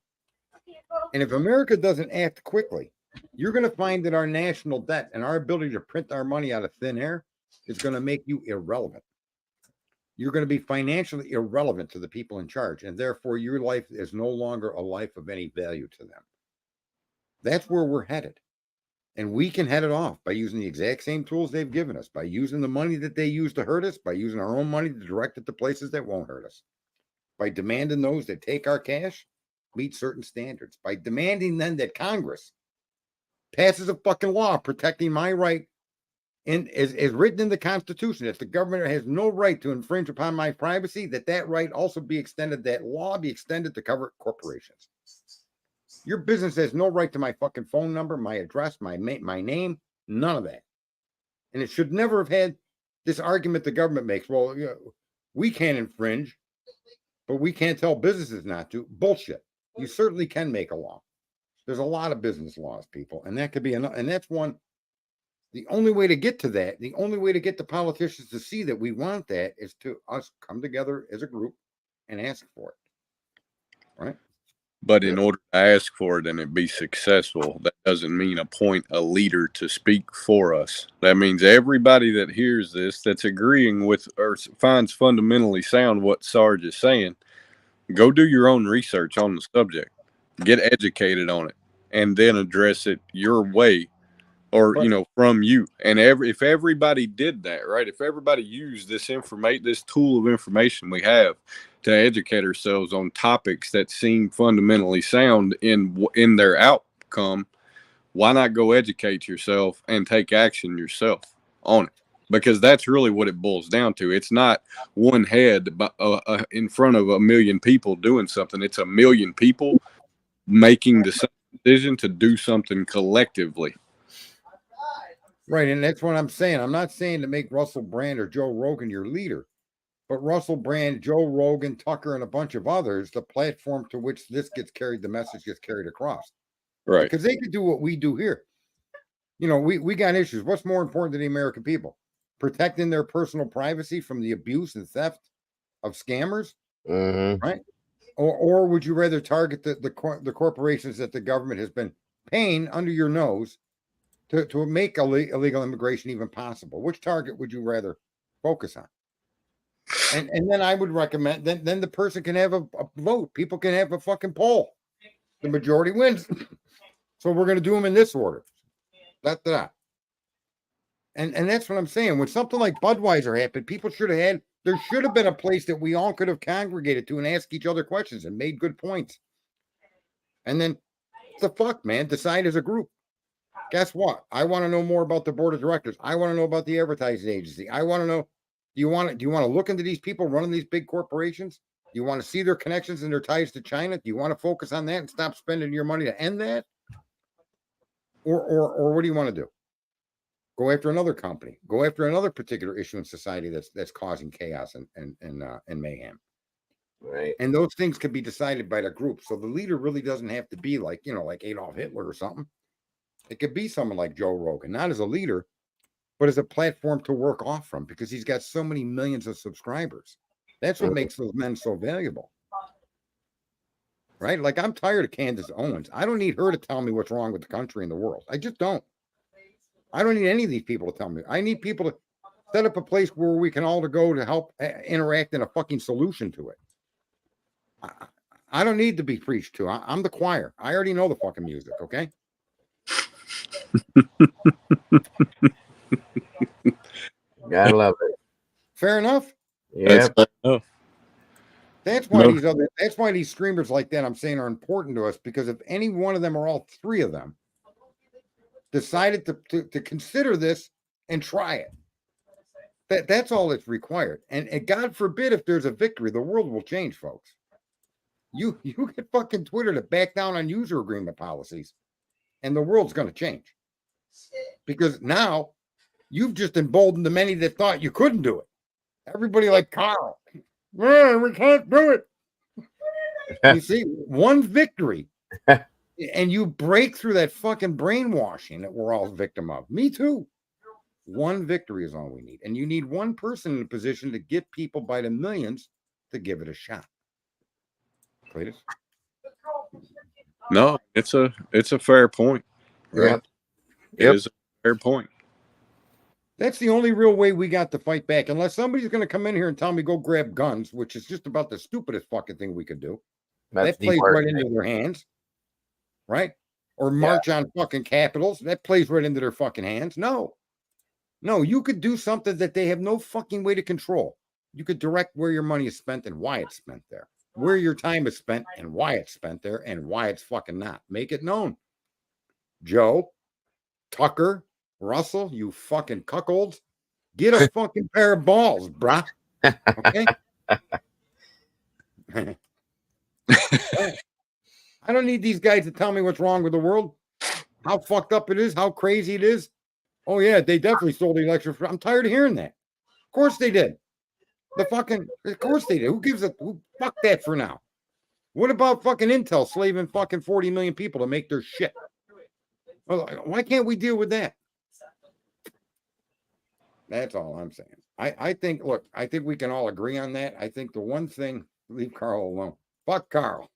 And if America doesn't act quickly, you're going to find that our national debt and our ability to print our money out of thin air is going to make you irrelevant. You're going to be financially irrelevant to the people in charge, and therefore your life is no longer a life of any value to them. That's where we're headed. And we can head it off by using the exact same tools they've given us, by using the money that they use to hurt us, by using our own money to direct it to places that won't hurt us, by demanding those that take our cash meet certain standards, by demanding then that Congress passes a fucking law protecting my right and is written in the Constitution that the government has no right to infringe upon my privacy, that right also be extended, that law be extended to cover corporations. Your business has no right to my fucking phone number, my address, my name, none of that. And it should never have had this argument the government makes. Well, you know, we can't infringe, but we can't tell businesses not to. Bullshit. You certainly can make a law. There's a lot of business laws, people, and that could be enough. And that's one. The only way to get to that, the only way to get the politicians to see that we want that is to us come together as a group and ask for it. Right? But in order to ask for it and it be successful, that doesn't mean appoint a leader to speak for us. That means everybody that hears this, that's agreeing with or finds fundamentally sound what Sarge is saying, go do your own research on the subject, get educated on it, and then address it your way or, you know, from you. And if everybody did that, right, if everybody used this tool of information we have to educate ourselves on topics that seem fundamentally sound in their outcome, why not go educate yourself and take action yourself on it? Because that's really what it boils down to. It's not one head in front of a million people doing something. It's a million people making the same decision to do something collectively. Right, and that's what I'm saying. I'm not saying to make Russell Brand or Joe Rogan your leader, but Russell Brand, Joe Rogan, Tucker, and a bunch of others, the platform to which the message gets carried across. Right. Because they could do what we do here. You know, we got issues. What's more important to the American people? Protecting their personal privacy from the abuse and theft of scammers, right? Or would you rather target the corporations that the government has been paying under your nose to make illegal immigration even possible? Which target would you rather focus on? And then I would recommend then the person can have a vote. People can have a fucking poll. The majority wins. So we're going to do them in this order. And that's what I'm saying. When something like Budweiser happened, people there should have been a place that we all could have congregated to and ask each other questions and made good points. And then the fuck, man, decide as a group. Guess what? I want to know more about the board of directors. I want to know about the advertising agency. I want to know, do you want to look into these people running these big corporations? Do you want to see their connections and their ties to China? Do you want to focus on that and stop spending your money to end that? Or what do you want to do? Go after another company. Go after another particular issue in society that's causing chaos and mayhem. Right. And those things can be decided by the group. So the leader really doesn't have to be like Adolf Hitler or something. It could be someone like Joe Rogan, not as a leader, but as a platform to work off from, because he's got so many millions of subscribers. That's what makes those men so valuable. Right? Like, I'm tired of Candace Owens. I don't need her to tell me what's wrong with the country and the world. I just don't. I don't need any of these people to tell me. I need people to set up a place where we can all go to help interact in a fucking solution to it. I don't need to be preached to. I'm the choir. I already know the fucking music, okay? Gotta love it. Fair enough. Yeah. That's why these streamers like that I'm saying are important to us, because if any one of them or all three of them decided to consider this and try it, That's all that's required. And God forbid if there's a victory, the world will change, folks. You get fucking Twitter to back down on user agreement policies, and the world's going to change. Because now you've just emboldened the many that thought you couldn't do it. Everybody like Carl. We can't do it. You see, one victory, and you break through that fucking brainwashing that we're all victim of. Me too. One victory is all we need. And you need one person in a position to get people by the millions to give it a shot. Cletus? No, it's a fair point. Right? It is a fair point. That's the only real way we got to fight back. Unless somebody's going to come in here and tell me go grab guns, which is just about the stupidest fucking thing we could do. That plays right into their hands. Right? Or march on fucking capitals. That plays right into their fucking hands. No, you could do something that they have no fucking way to control. You could direct where your money is spent and why it's spent there. Where your time is spent and why it's spent there and why it's fucking not. Make it known. Joe, Tucker, Russell, you fucking cuckolds, get a fucking pair of balls, brah. Okay? I don't need these guys to tell me what's wrong with the world, how fucked up it is, how crazy it is. Oh, yeah, they definitely stole the election. I'm tired of hearing that. Of course they did. Of course they did. Who gives a, fuck that for now? What about fucking Intel slaving fucking 40 million people to make their shit? Well, why can't we deal with that? That's all I'm saying. I think we can all agree on that. I think the one thing, leave Carl alone. Fuck Carl.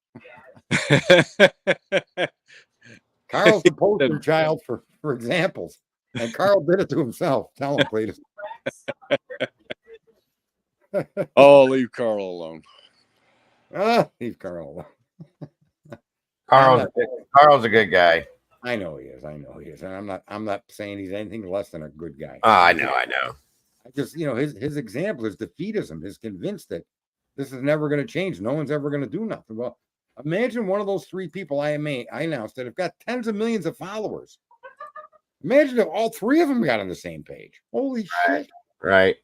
Carl's the poster child for examples. And Carl did it to himself. Tell him, Cletus. Oh, leave Carl alone. Leave Carl alone. Carl's a good guy. I know he is. And I'm not saying he's anything less than a good guy. I know. I just, his example is defeatism, is convinced that this is never going to change. No one's ever going to do nothing. Well, imagine one of those three people I announced that have got tens of millions of followers. Imagine if all three of them got on the same page. Holy shit. Right.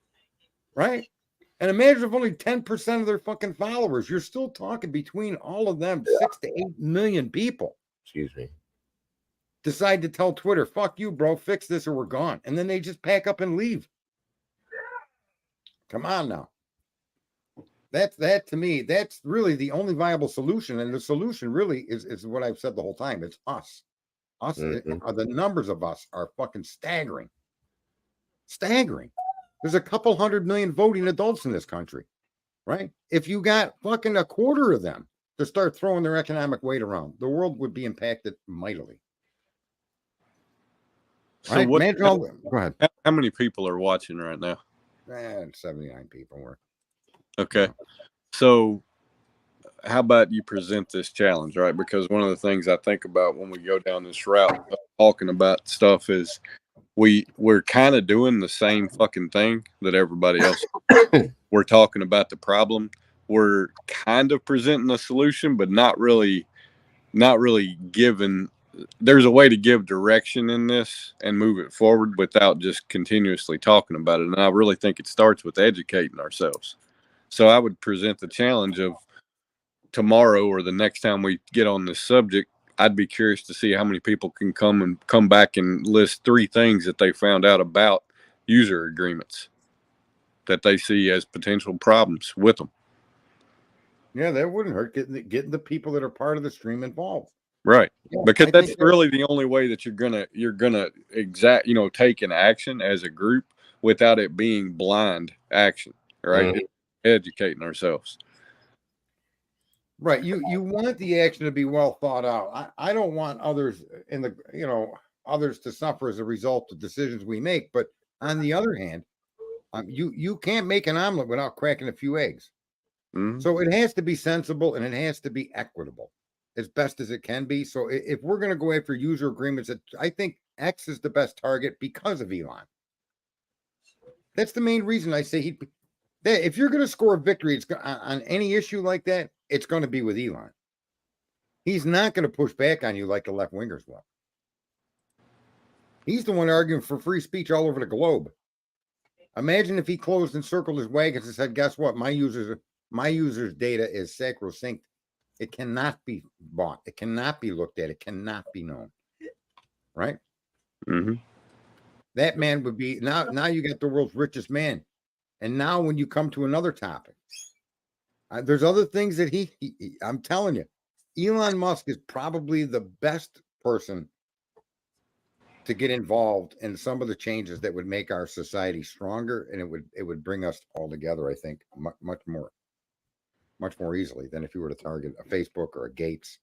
And imagine if only 10% of their fucking followers, you're still talking between all of them, 6 to 8 million people. Excuse me. Decide to tell Twitter, fuck you, bro, fix this or we're gone. And then they just pack up and leave. Come on now. That to me, that's really the only viable solution. And the solution really is what I've said the whole time. It's us. The numbers of us are fucking staggering. There's a couple 100 million voting adults in this country, right? If you got fucking a quarter of them to start throwing their economic weight around, the world would be impacted mightily. So right? go ahead. How many people are watching right now? 79 people were. Okay. So how about you present this challenge, right? Because one of the things I think about when we go down this route talking about stuff is we're kind of doing the same fucking thing that everybody else we're talking about the problem. We're kind of presenting a solution, but not really giving. There's a way to give direction in this and move it forward without just continuously talking about it. And I really think it starts with educating ourselves. So I would present the challenge of tomorrow or the next time we get on this subject, I'd be curious to see how many people can come back and list 3 things that they found out about user agreements that they see as potential problems with them. Yeah, that wouldn't hurt, getting the people that are part of the stream involved. Right. Yeah, because that's really the only way that you're gonna take an action as a group without it being blind action, right? Mm-hmm. Educating ourselves. Right. You want the action to be well thought out. I don't want others others to suffer as a result of decisions we make. But on the other hand, you can't make an omelet without cracking a few eggs. Mm-hmm. So it has to be sensible and it has to be equitable as best as it can be. So if we're going to go after user agreements, I think X is the best target because of Elon. That's the main reason I say if you're going to score a victory, it's on any issue like that, it's going to be with Elon. He's not going to push back on you like the left wingers will. He's the one arguing for free speech all over the globe. Imagine if he closed and circled his wagons and said, guess what? My users' data is sacrosanct. It cannot be bought. It cannot be looked at. It cannot be known. Right? Mm-hmm. That man would be now you got the world's richest man. And now when you come to another topic, there's other things that I'm telling you, Elon Musk is probably the best person to get involved in some of the changes that would make our society stronger, and it would bring us all together, I think, much more easily than if you were to target a Facebook or a Gates,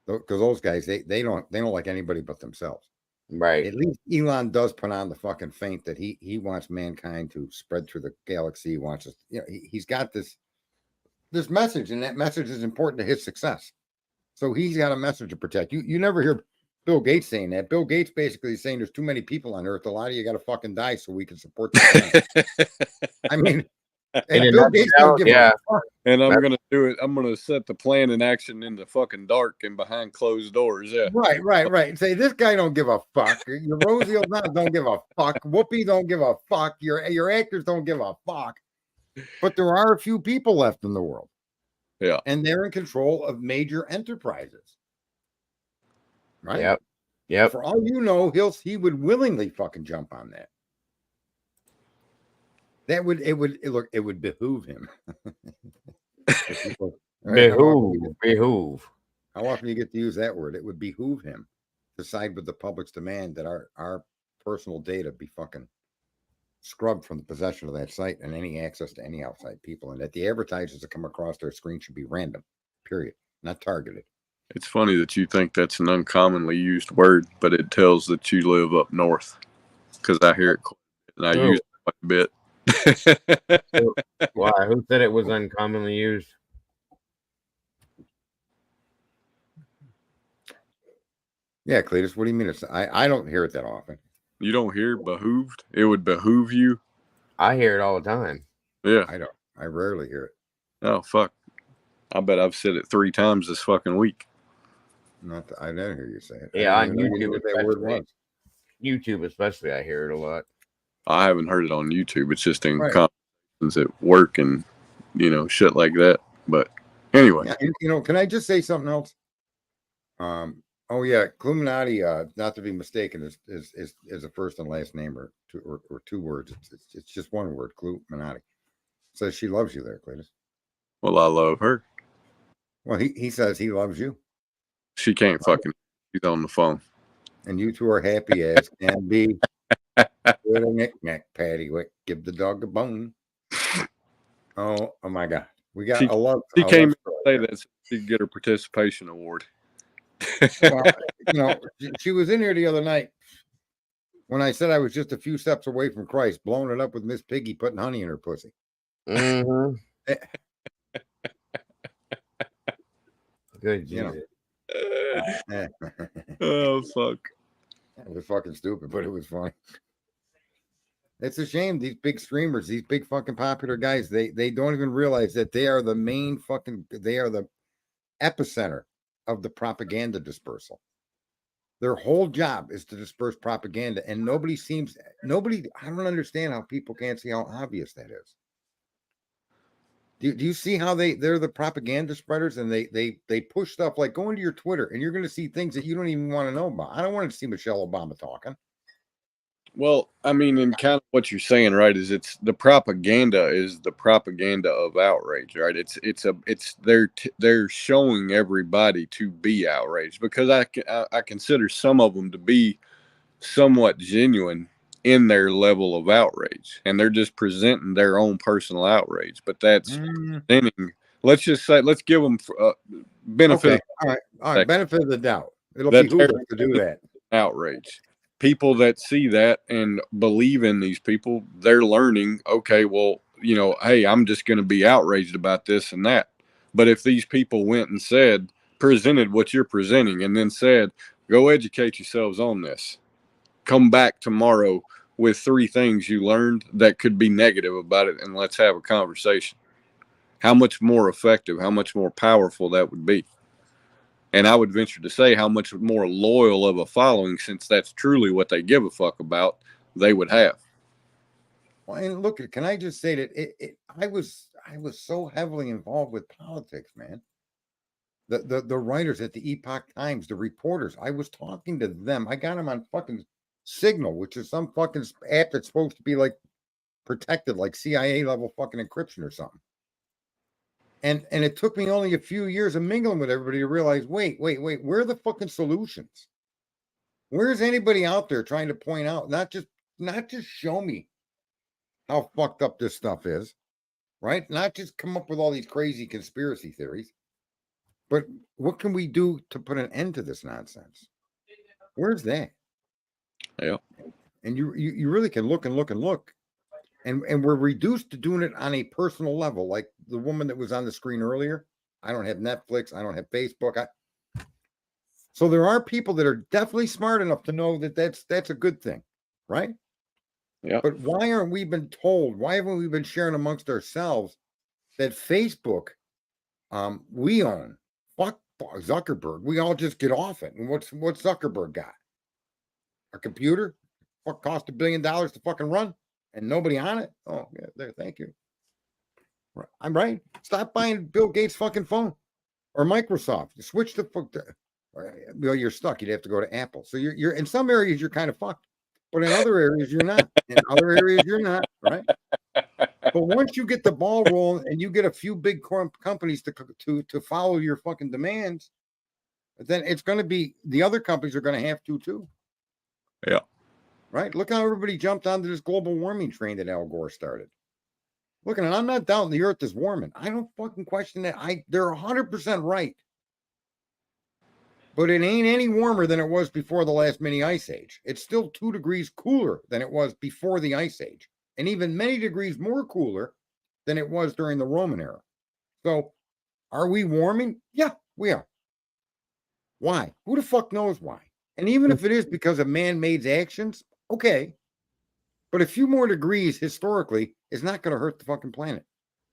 because those guys they don't like anybody but themselves. Right. At least Elon does put on the fucking feint that he wants mankind to spread through the galaxy. He wants us, he's got this message, and that message is important to his success. So he's got a message to protect. You never hear Bill Gates saying that. Bill Gates basically is saying there's too many people on Earth. A lot of you got to fucking die so we can support the I mean, and Bill Gates don't give a fuck. And I'm going to do it. I'm going to set the plan in action in the fucking dark and behind closed doors. Yeah. Right. Say, this guy don't give a fuck. Your Rosie O'Donnell don't give a fuck. Whoopi don't give a fuck. Your actors don't give a fuck. But there are a few people left in the world. Yeah. And they're in control of major enterprises. Right? Yep. For all you know, he would willingly fucking jump on that. It would behoove him. Behoove. How often you get to use that word? It would behoove him to side with the public's demand that our personal data be fucking scrubbed from the possession of that site and any access to any outside people, and that the advertisers that come across their screen should be random, period, not targeted. It's funny that you think that's an uncommonly used word, but it tells that you live up north, because I hear it and I use it quite a bit. Why? Who said it was uncommonly used? Yeah, Cletus, what do you mean? I don't hear it that often. You don't hear behooved? It would behoove you? I hear it all the time. Yeah. I don't. I rarely hear it. Oh, fuck. I bet I've said it 3 times this fucking week. I never hear you say it. Yeah, on YouTube, what that word was. YouTube especially, I hear it a lot. I haven't heard it on YouTube. It's just in conversations at work and, shit like that. But anyway. Yeah, can I just say something else? Oh yeah, Cluminati, not to be mistaken, is a first and last name or two words. It's just one word, Cluminati. Says she loves you there, Cletus. Well, I love her. Well, he says he loves you. She can't fucking. She's on the phone. And you two are happy as can be. With a knick-knack, paddywhack, give the dog a bone. Oh my God. We got a love. She came to say that so she'd get her participation award. Well, she was in here the other night when I said I was just a few steps away from Christ, blowing it up with Miss Piggy putting honey in her pussy. Mm-hmm. Good Jesus. Oh, fuck. It was fucking stupid, but it was funny. It's a shame these big streamers, these big fucking popular guys, they don't even realize that they are the main they are the epicenter of the propaganda dispersal. Their whole job is to disperse propaganda, and I don't understand how people can't see how obvious that is. Do you see how they're the propaganda spreaders, and they push stuff like go into your Twitter and you're going to see things that you don't even want to know about. I don't want to see Michelle Obama talking. Well, I mean, and kind of what you're saying, right, is the propaganda of outrage, right? They're showing everybody to be outraged, because I consider some of them to be somewhat genuine in their level of outrage, and they're just presenting their own personal outrage. But that's let's give them benefit. Okay. All right, benefit of the doubt. It'll behoove us to do that. Outrage. People that see that and believe in these people, they're learning, okay, well, hey, I'm just going to be outraged about this and that. But if these people went and presented what you're presenting, and then said, go educate yourselves on this, come back tomorrow with 3 things you learned that could be negative about it, and let's have a conversation. How much more effective, how much more powerful that would be. And I would venture to say how much more loyal of a following, since that's truly what they give a fuck about, they would have. Well, and look, can I just say that I was so heavily involved with politics, man. The writers at the Epoch Times, the reporters, I was talking to them. I got them on fucking Signal, which is some fucking app that's supposed to be like protected, like CIA level fucking encryption or something. And it took me only a few years of mingling with everybody to realize, wait, where are the fucking solutions? Where's anybody out there trying to point out, not just show me how fucked up this stuff is, right? Not just come up with all these crazy conspiracy theories, but what can we do to put an end to this nonsense? Where's that? Yeah. And you really can look and look and look. And we're reduced to doing it on a personal level, like the woman that was on the screen earlier. I don't have Netflix. I don't have Facebook. So there are people that are definitely smart enough to know that that's a good thing, right? Yeah. But why aren't we been told? Why haven't we been sharing amongst ourselves that Facebook, we own? Fuck Zuckerberg. We all just get off it. And what's Zuckerberg got? A computer? What cost $1 billion to fucking run? And nobody on it? Oh, yeah, there, thank you. I'm right. Stop buying Bill Gates' fucking phone or Microsoft. You switch the fuck. Well, you're stuck. You'd have to go to Apple. So you're in some areas you're kind of fucked, but in other areas you're not. In other areas you're not, right? But once you get the ball rolling and you get a few big companies to follow your fucking demands, then it's going to be the other companies are going to have to too. Yeah. Right? Look how everybody jumped onto this global warming train that Al Gore started. Look, and I'm not doubting the earth is warming. I don't fucking question that. They're 100% right. But it ain't any warmer than it was before the last mini ice age. It's still 2 degrees cooler than it was before the ice age. And even many degrees more cooler than it was during the Roman era. So are we warming? Yeah, we are. Why? Who the fuck knows why? And even if it is because of man-made actions, okay. But a few more degrees historically is not going to hurt the fucking planet,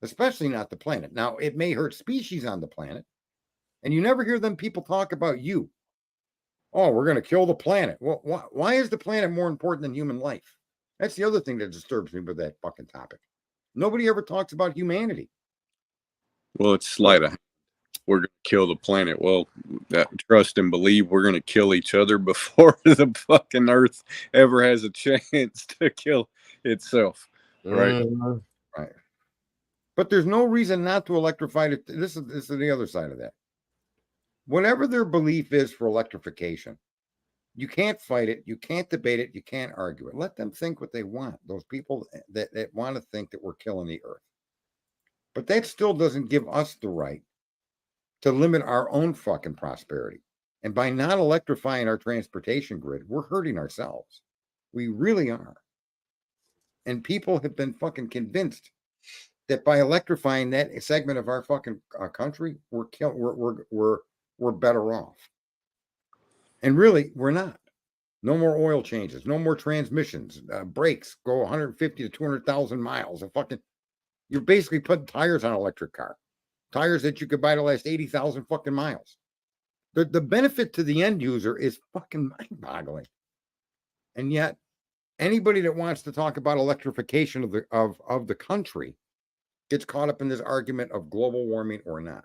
especially not the planet. Now, it may hurt species on the planet, and you never hear them people talk about you. Oh, we're going to kill the planet. Well, why is the planet more important than human life? That's the other thing that disturbs me with that fucking topic. Nobody ever talks about humanity. Well, it's sleight of hand. We're going to kill the planet. Well, trust and believe we're going to kill each other before the fucking earth ever has a chance to kill itself. Right. Mm-hmm. Right. But there's no reason not to electrify it. This is the other side of that. Whatever their belief is for electrification, you can't fight it. You can't debate it. You can't argue it. Let them think what they want. Those people that want to think that we're killing the earth. But that still doesn't give us the right to limit our own fucking prosperity. And by not electrifying our transportation grid, we're hurting ourselves. We really are. And people have been fucking convinced that by electrifying that segment of our fucking country, we're better off. And really, we're not. No more oil changes, no more transmissions, brakes go 150 to 200,000 miles. You're basically putting tires on an electric car. Tires that you could buy to last 80,000 fucking miles. The benefit to the end user is fucking mind-boggling. And yet, anybody that wants to talk about electrification of the country gets caught up in this argument of global warming or not.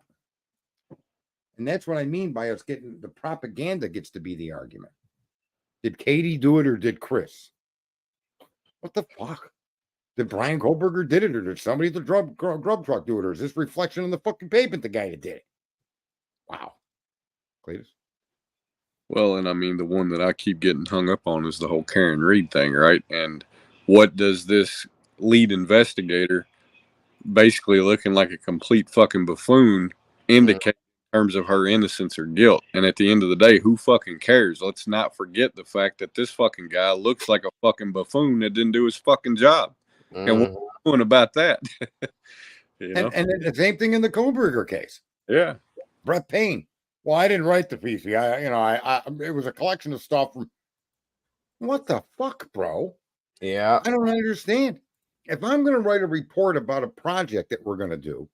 And that's what I mean by us getting the propaganda gets to be the argument. Did Katie do it or did Chris? What the fuck? Did Brian Goldberger did it or did somebody at the grub truck do it? Or is this reflection on the fucking pavement the guy that did it? Wow. Cletus? Well, and I mean, the one that I keep getting hung up on is the whole Karen Reed thing, right? And what does this lead investigator, basically looking like a complete fucking buffoon, indicate in terms of her innocence or guilt? And at the end of the day, who fucking cares? Let's not forget the fact that this fucking guy looks like a fucking buffoon that didn't do his fucking job. And what are we doing about that? You know? And the same thing in the Kohlberger case. Yeah. Brett Payne. Well, I didn't write the piece. It was a collection of stuff from. What the fuck, bro? Yeah. I don't understand. If I'm going to write a report about a project that we're going to do,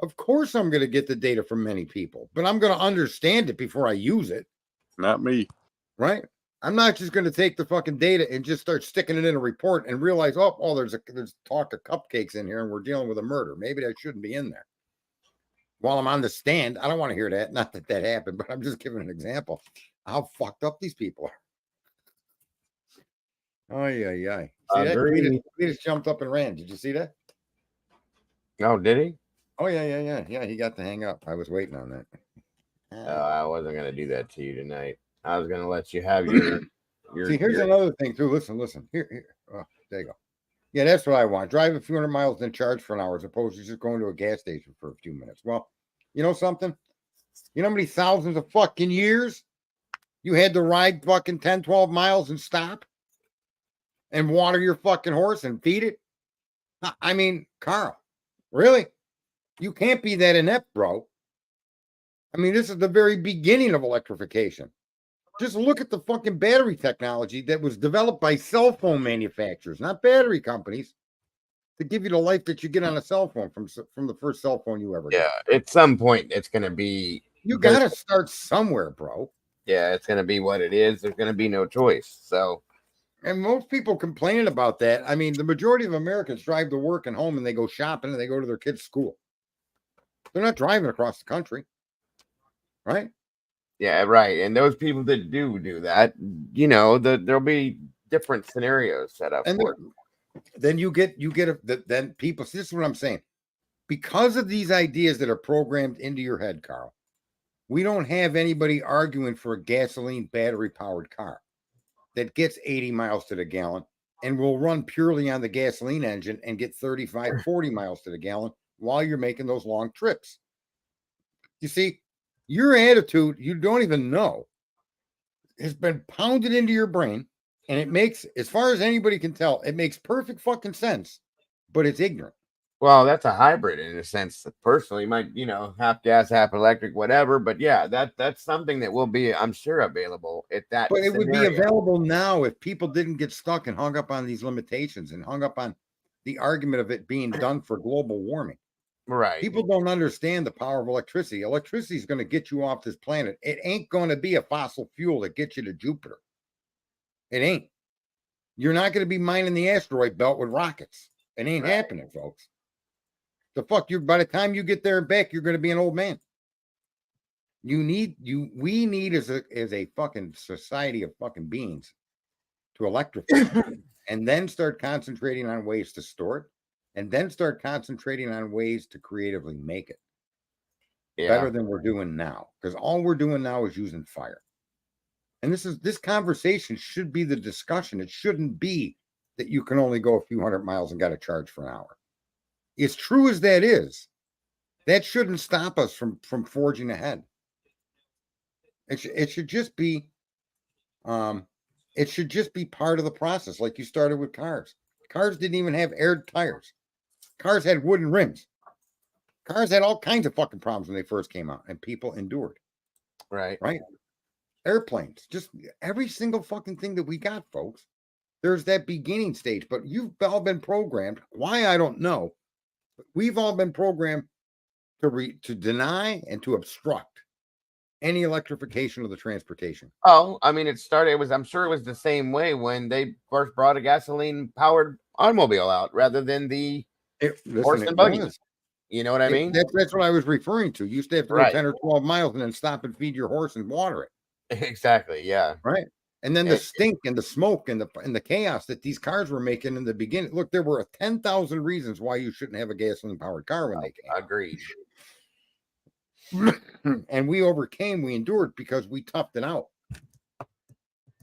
of course I'm going to get the data from many people, but I'm going to understand it before I use it. Not me. Right? I'm not just going to take the fucking data and just start sticking it in a report and realize, oh, there's talk of cupcakes in here and we're dealing with a murder. Maybe that shouldn't be in there. While I'm on the stand, I don't want to hear that. Not that that happened, but I'm just giving an example how fucked up these people are. Oh, yeah. See that? Cletus jumped up and ran. Did you see that? Oh, did he? Oh, yeah. He got to hang up. I was waiting on that. I wasn't going to do that to you tonight. I was going to let you have your. See, here's another thing, too. Listen. Here. Oh, there you go. Yeah, that's what I want. Drive a few hundred miles and charge for an hour as opposed to just going to a gas station for a few minutes. Well, you know something? You know how many thousands of fucking years you had to ride fucking 10, 12 miles and stop and water your fucking horse and feed it? I mean, Carl, really? You can't be that inept, bro. I mean, this is the very beginning of electrification. Just look at the fucking battery technology that was developed by cell phone manufacturers, not battery companies, to give you the life that you get on a cell phone from the first cell phone you ever got. Yeah, at some point it's going to be. You got to start somewhere, bro. Yeah, it's going to be what it is. There's going to be no choice. So, and most people complaining about that. I mean, the majority of Americans drive to work and home and they go shopping and they go to their kids' school. They're not driving across the country, right? Yeah, right. And those people that do that, you know, there'll be different scenarios set up and for it. Then then people, this is what I'm saying. Because of these ideas that are programmed into your head, Carl, we don't have anybody arguing for a gasoline battery powered car that gets 80 miles to the gallon and will run purely on the gasoline engine and get 35, 40 miles to the gallon while you're making those long trips. You see, your attitude, you don't even know, has been pounded into your brain, and it makes, as far as anybody can tell, it makes perfect fucking sense, but it's ignorant. Well, that's a hybrid in a sense. Personally, you might, you know, half gas, half electric, whatever. But yeah, that's something that will be, I'm sure, available at that. But it would be available now if people didn't get stuck and hung up on these limitations and hung up on the argument of it being done for global warming. Right. People don't understand the power of electricity. Electricity is going to get you off this planet. It ain't going to be a fossil fuel that gets you to Jupiter. It ain't. You're not going to be mining the asteroid belt with rockets. It ain't happening, folks. The fuck, by the time you get there and back, you're going to be an old man. We need as a fucking society of fucking beings to electrify and then start concentrating on ways to store it and then start concentrating on ways to creatively make it better than we're doing now. Because all we're doing now is using fire. And this conversation should be the discussion. It shouldn't be that you can only go a few hundred miles and got to charge for an hour. As true as that is, that shouldn't stop us from forging ahead. It should just be part of the process, like you started with cars. Cars didn't even have aired tires. Cars had wooden rims. Cars had all kinds of fucking problems when they first came out, and people endured. Right. Airplanes, just every single fucking thing that we got, folks. There's that beginning stage, but you've all been programmed. Why, I don't know. But we've all been programmed to deny and to obstruct any electrification of the transportation. Oh, I mean, I'm sure it was the same way when they first brought a gasoline powered automobile out rather than the horse and buggy. You know what I mean? That's what I was referring to. You used to have to go 10 or 12 miles and then stop and feed your horse and water it. Exactly. Yeah. Right. And then the stink and the smoke and the chaos that these cars were making in the beginning. Look, there were 10,000 reasons why you shouldn't have a gasoline powered car when they came. Agreed. And we endured because we toughed it out.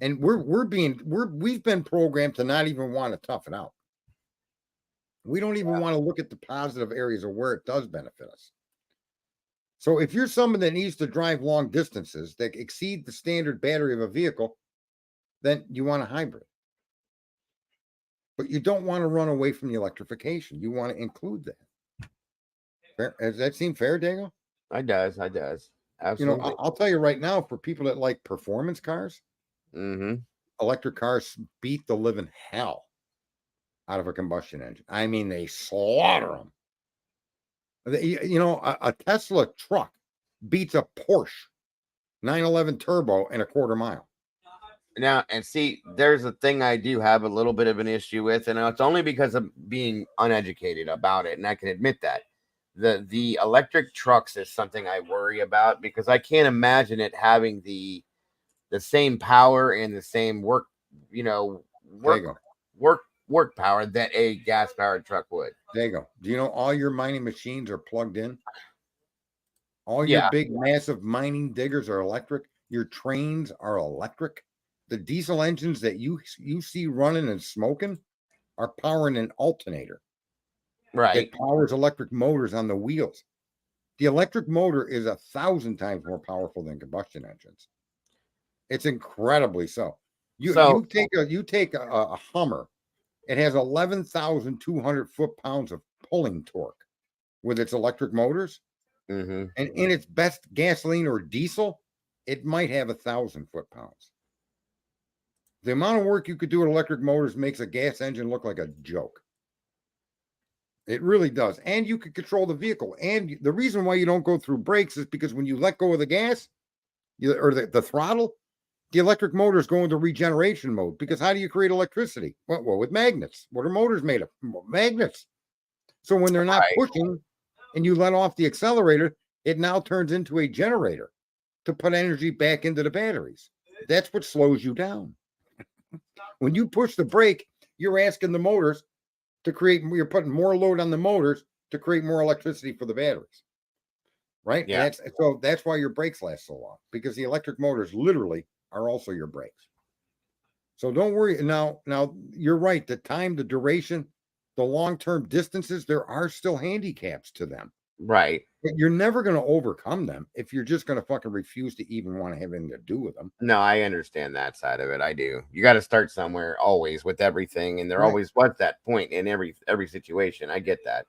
And we've been programmed to not even want to tough it out. We don't even want to look at the positive areas of where it does benefit us. So if you're someone that needs to drive long distances that exceed the standard battery of a vehicle, then you want a hybrid. But you don't want to run away from the electrification. You want to include that. Fair? Does that seem fair, Dago? It does. Absolutely. You know, I'll tell you right now, for people that like performance cars, electric cars beat the living hell out of a combustion engine. I mean, they slaughter them. You know, a Tesla truck beats a Porsche 911 turbo in a quarter mile. Now, and see, there's a thing I do have a little bit of an issue with, and it's only because of being uneducated about it, and I can admit that. The electric trucks is something I worry about because I can't imagine it having the same power and the same work, you know, There you go. work power that a gas powered truck would. There you go. Do you know all your mining machines are plugged in? All your Yeah. big, massive mining diggers are electric. Your trains are electric. The diesel engines that you see running and smoking are powering an alternator Right. that powers electric motors on the wheels. The electric motor is 1,000 times more powerful than combustion engines. It's incredibly so. So You take a Hummer. It has 11,200 foot-pounds of pulling torque with its electric motors. mhm. And in its best gasoline or diesel, it might have 1,000 foot-pounds. The amount of work you could do with electric motors makes a gas engine look like a joke. It really does. And you can control the vehicle. And the reason why you don't go through brakes is because when you let go of the gas or the throttle, the electric motors go into regeneration mode. Because how do you create electricity? Well, with magnets. What are motors made of? Magnets. So when they're not pushing and you let off the accelerator, it now turns into a generator to put energy back into the batteries. That's what slows you down. When you push the brake, you're asking the motors to create, you're putting more load on the motors to create more electricity for the batteries. Right? Yeah. And that's why your brakes last so long, because the electric motors literally are also your brakes. So don't worry. Now you're right. The time, the duration, the long-term distances, there are still handicaps to them. Right. But you're never going to overcome them if you're just going to fucking refuse to even want to have anything to do with them. No, I understand that side of it. I do. You got to start somewhere always with everything, and there Right. always was that point in every situation. I get that.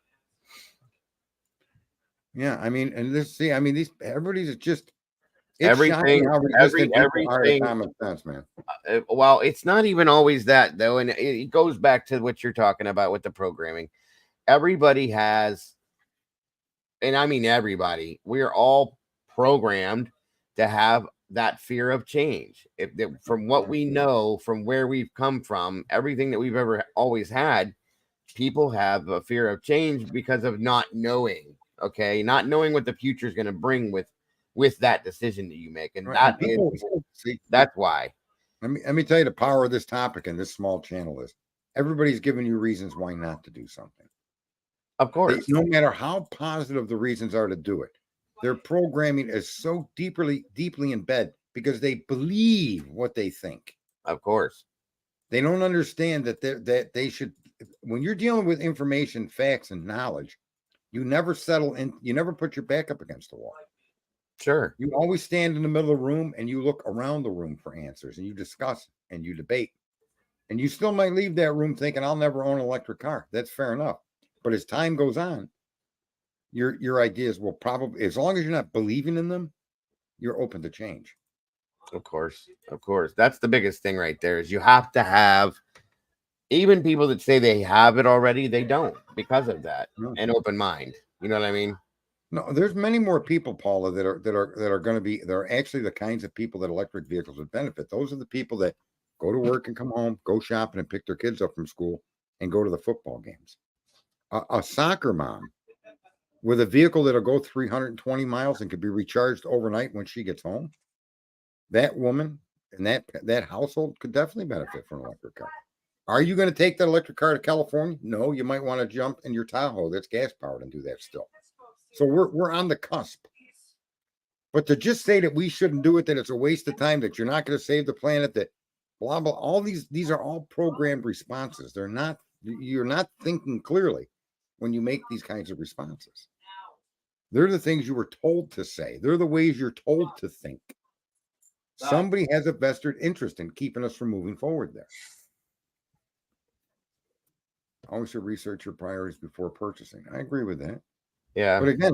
Yeah, I mean, and these everybody's just it's Everything, shocking how resistant people are to everything. common sense, man. Well, it's not even always that though, and it goes back to what you're talking about with the programming. Everybody has, and I mean everybody. We're all programmed to have that fear of change. From what we know, from where we've come from, everything that we've ever always had, people have a fear of change because of not knowing. Okay, not knowing what the future is going to bring with that decision that you make, and Right. And that's why. let me tell you the power of this topic and this small channel is everybody's giving you reasons why not to do something. Of course, No matter how positive the reasons are to do it, their programming is so deeply in bed because they believe what they think. of course. They don't understand that they should. When you're dealing with information, facts, and knowledge, you never settle in. You never put your back up against the wall. Sure. You always stand in the middle of the room and you look around the room for answers and you discuss and you debate. And you still might leave that room thinking, I'll never own an electric car. That's fair enough. But as time goes on, your ideas will probably, as long as you're not believing in them, you're open to change. Of course. That's the biggest thing right there is you have to have, even people that say they have it already, they don't because of that. No. An open mind. You know what I mean? No, there's many more people, Paula, that are going to be. They're actually the kinds of people that electric vehicles would benefit. Those are the people that go to work and come home, go shopping and pick their kids up from school, and go to the football games. A soccer mom with a vehicle that'll go 320 miles and could be recharged overnight when she gets home. That woman and that household could definitely benefit from an electric car. Are you going to take that electric car to California? No, you might want to jump in your Tahoe that's gas powered and do that still. So we're on the cusp. But to just say that we shouldn't do it, that it's a waste of time, that you're not going to save the planet, that blah blah, all these are all programmed responses. You're not thinking clearly when you make these kinds of responses. They're the things you were told to say. They're the ways you're told to think. Somebody has a vested interest in keeping us from moving forward there. Always should research your priorities before purchasing. I agree with that. Yeah. But again,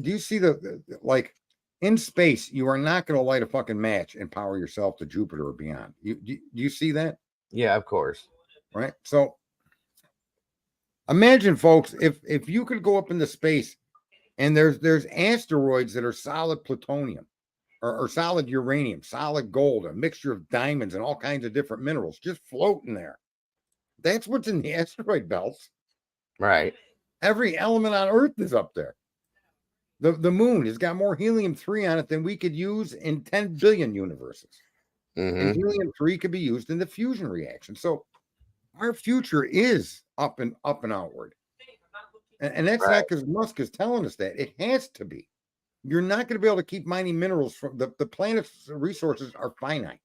do you see the like in space, you are not going to light a fucking match and power yourself to Jupiter or beyond. Do you see that? Yeah, of course. Right. So imagine, folks, if you could go up into space and there's asteroids that are solid plutonium, or solid uranium, solid gold, a mixture of diamonds and all kinds of different minerals just floating there. That's what's in the asteroid belts. Right. Every element on Earth is up there. The moon has got more helium-3 on it than we could use in 10 billion universes. And helium-3 could be used in the fusion reaction. So our future is up and outward. And that's not because Musk is telling us that. It has to be. You're not going to be able to keep mining minerals from the planet's resources are finite.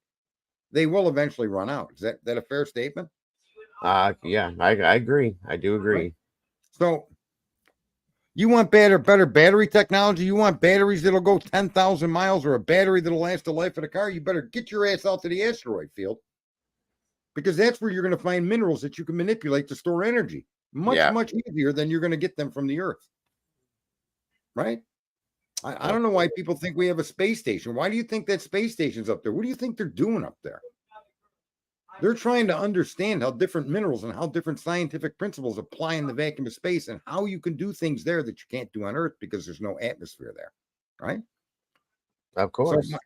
They will eventually run out. Is that a fair statement? Yeah, I agree. I do agree. Right. So you want better battery technology? You want batteries that'll go 10,000 miles or a battery that'll last the life of the car? You better get your ass out to the asteroid field, because that's where you're going to find minerals that you can manipulate to store energy. Much easier than you're going to get them from the Earth. Right? I don't know why people think we have a space station. Why do you think that space station's up there? What do you think they're doing up there? They're trying to understand how different minerals and how different scientific principles apply in the vacuum of space and how you can do things there that you can't do on Earth because there's no atmosphere there. Right? Of course. So,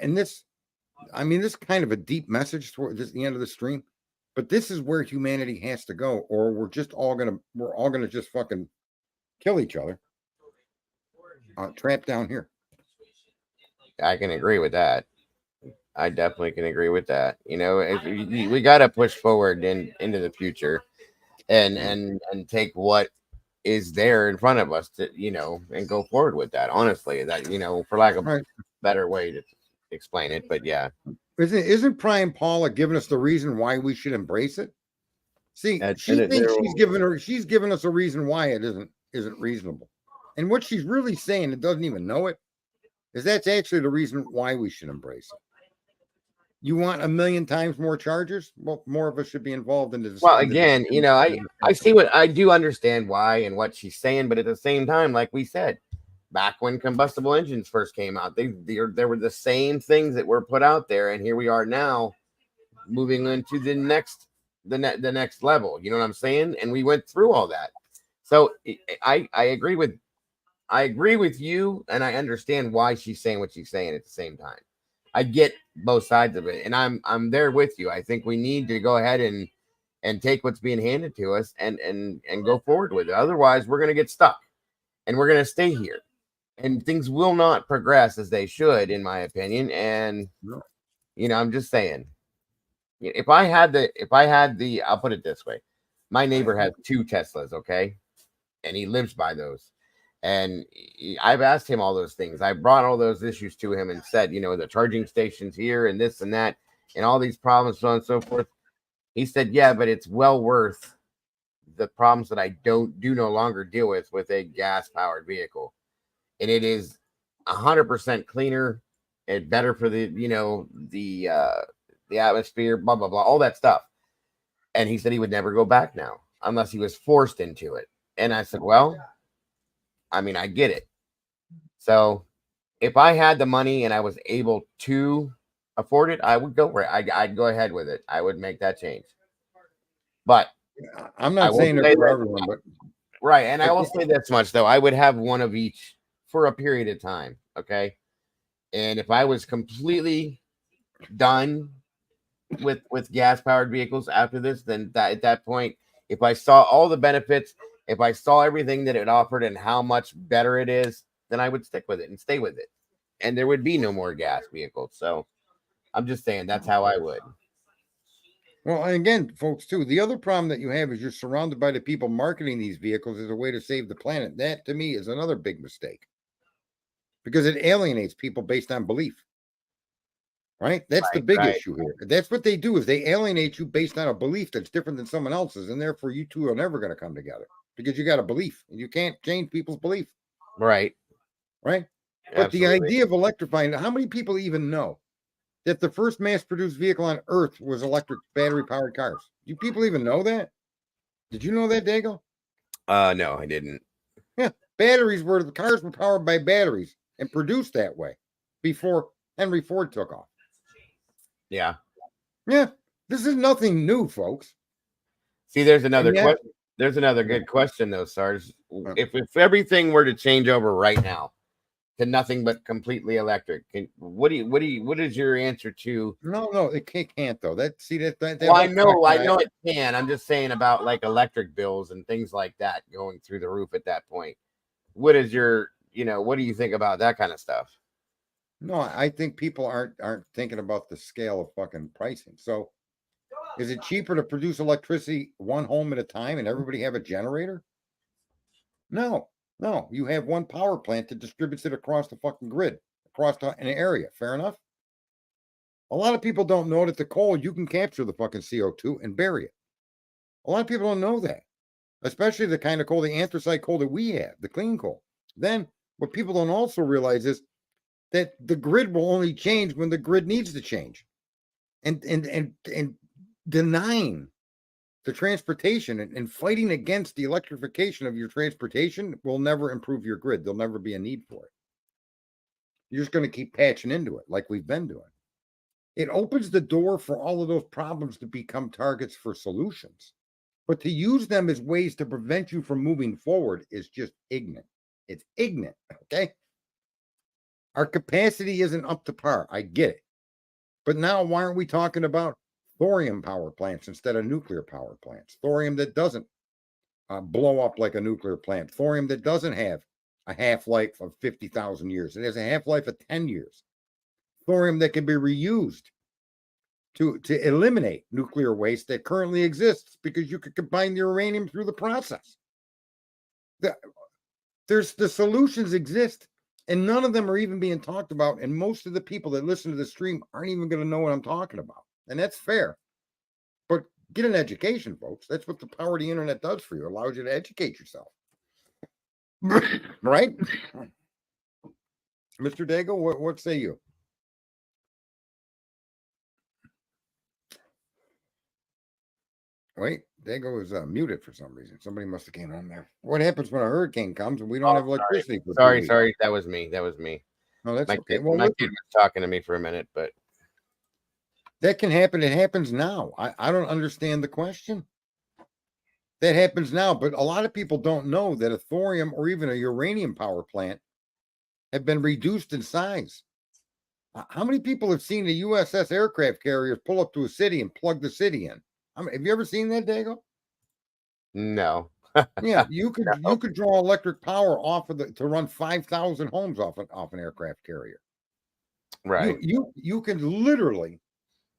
and this is kind of a deep message toward the end of the stream, but this is where humanity has to go, or we're all gonna just fucking kill each other. Trapped down here. I can agree with that. I definitely can agree with that. You know, we got to push forward into the future, and take what is there in front of us to, and go forward with that. Honestly, that, for lack of a better way to explain it, but yeah. Isn't Prime Paula giving us the reason why we should embrace it? See, she thinks she's giving us a reason why it isn't reasonable. And what she's really saying, it doesn't even know it, is that's actually the reason why we should embrace it. You want 1,000,000 times more chargers? Well, more of us should be involved in this. Well, again, I see what I do understand why and what she's saying, but at the same time, like we said, back when combustible engines first came out, there were the same things that were put out there, and here we are now, moving into the next level. You know what I'm saying? And we went through all that. So I agree with you, and I understand why she's saying what she's saying at the same time. I get both sides of it, and I'm there with you. I think we need to go ahead and take what's being handed to us and go forward with it. Otherwise, we're going to get stuck, and we're going to stay here, and things will not progress as they should, in my opinion. And I'm just saying, if I had the, I'll put it this way: my neighbor has 2 Teslas, okay, and he lives by those. And I've asked him all those things. I brought all those issues to him and said, the charging stations here and this and that and all these problems, so on and so forth. He said, yeah, but it's well worth the problems that I do no longer deal with a gas-powered vehicle. And it is 100% cleaner and better for the atmosphere, blah, blah, blah, all that stuff. And he said he would never go back now unless he was forced into it. And I said, well, I mean, I get it. So if I had the money and I was able to afford it, I would go for it. I'd go ahead with it. I would make that change. But I'm not saying it for everyone, but right. And I will say this much, though. I would have one of each for a period of time. Okay. And if I was completely done with gas powered vehicles after this, then at that point, if I saw all the benefits, if I saw everything that it offered and how much better it is, then I would stick with it and stay with it. And there would be no more gas vehicles. So I'm just saying that's how I would. Well, and again, folks, too, the other problem that you have is you're surrounded by the people marketing these vehicles as a way to save the planet. That, to me, is another big mistake, because it alienates people based on belief. Right? That's the big issue here. That's what they do, is they alienate you based on a belief that's different than someone else's. And therefore, you two are never going to come together because you got a belief and you can't change people's belief. Right. Right. But absolutely. The idea of electrifying, how many people even know that the first mass-produced vehicle on Earth was electric battery-powered cars? Do people even know that? Did you know that, Dago? No, I didn't. Yeah. The cars were powered by batteries and produced that way before Henry Ford took off. Yeah. Yeah. This is nothing new, folks. See, there's another question. There's another good question, though, Sarge. If everything were to change over right now to nothing but completely electric. What is your answer to? No, it can't though. That Well, I whole know it can. I'm just saying about like electric bills and things like that going through the roof at that point. What is your, what do you think about that kind of stuff? No, I think people aren't thinking about the scale of fucking pricing. So, is it cheaper to produce electricity one home at a time and everybody have a generator? No. You have one power plant that distributes it across the fucking grid, across an area. Fair enough. A lot of people don't know that the coal, you can capture the fucking CO2 and bury it. A lot of people don't know that, especially the kind of coal, the anthracite coal that we have, the clean coal. Then what people don't also realize is that the grid will only change when the grid needs to change. And denying the transportation and fighting against the electrification of your transportation will never improve your grid. There'll never be a need for it. You're just going to keep patching into it like we've been doing. It opens the door for all of those problems to become targets for solutions. But to use them as ways to prevent you from moving forward is just ignorant. It's ignorant, okay? Our capacity isn't up to par. I get it. But now why aren't we talking about thorium power plants instead of nuclear power plants? Thorium that doesn't blow up like a nuclear plant. Thorium that doesn't have a half-life of 50,000 years. It has a half-life of 10 years. Thorium that can be reused to eliminate nuclear waste that currently exists because you could combine the uranium through the process. The solutions exist, and none of them are even being talked about, and most of the people that listen to the stream aren't even going to know what I'm talking about, and that's fair. But get an education, folks. That's what the power of the internet does for you. It allows you to educate yourself. Right? Mr. Dago, what say you? Wait, Dago is muted for some reason. Somebody must have came on there. What happens when a hurricane comes and we don't have electricity? Sorry. That was me. No, that's okay. My kid was talking to me for a minute, but that can happen. It happens now. I don't understand the question. That happens now, but a lot of people don't know that a thorium or even a uranium power plant have been reduced in size. How many people have seen the USS aircraft carriers pull up to a city and plug the city in? Have you ever seen that, Dago? No. Yeah, you could draw electric power off of to run 5,000 homes off an aircraft carrier. Right. You can literally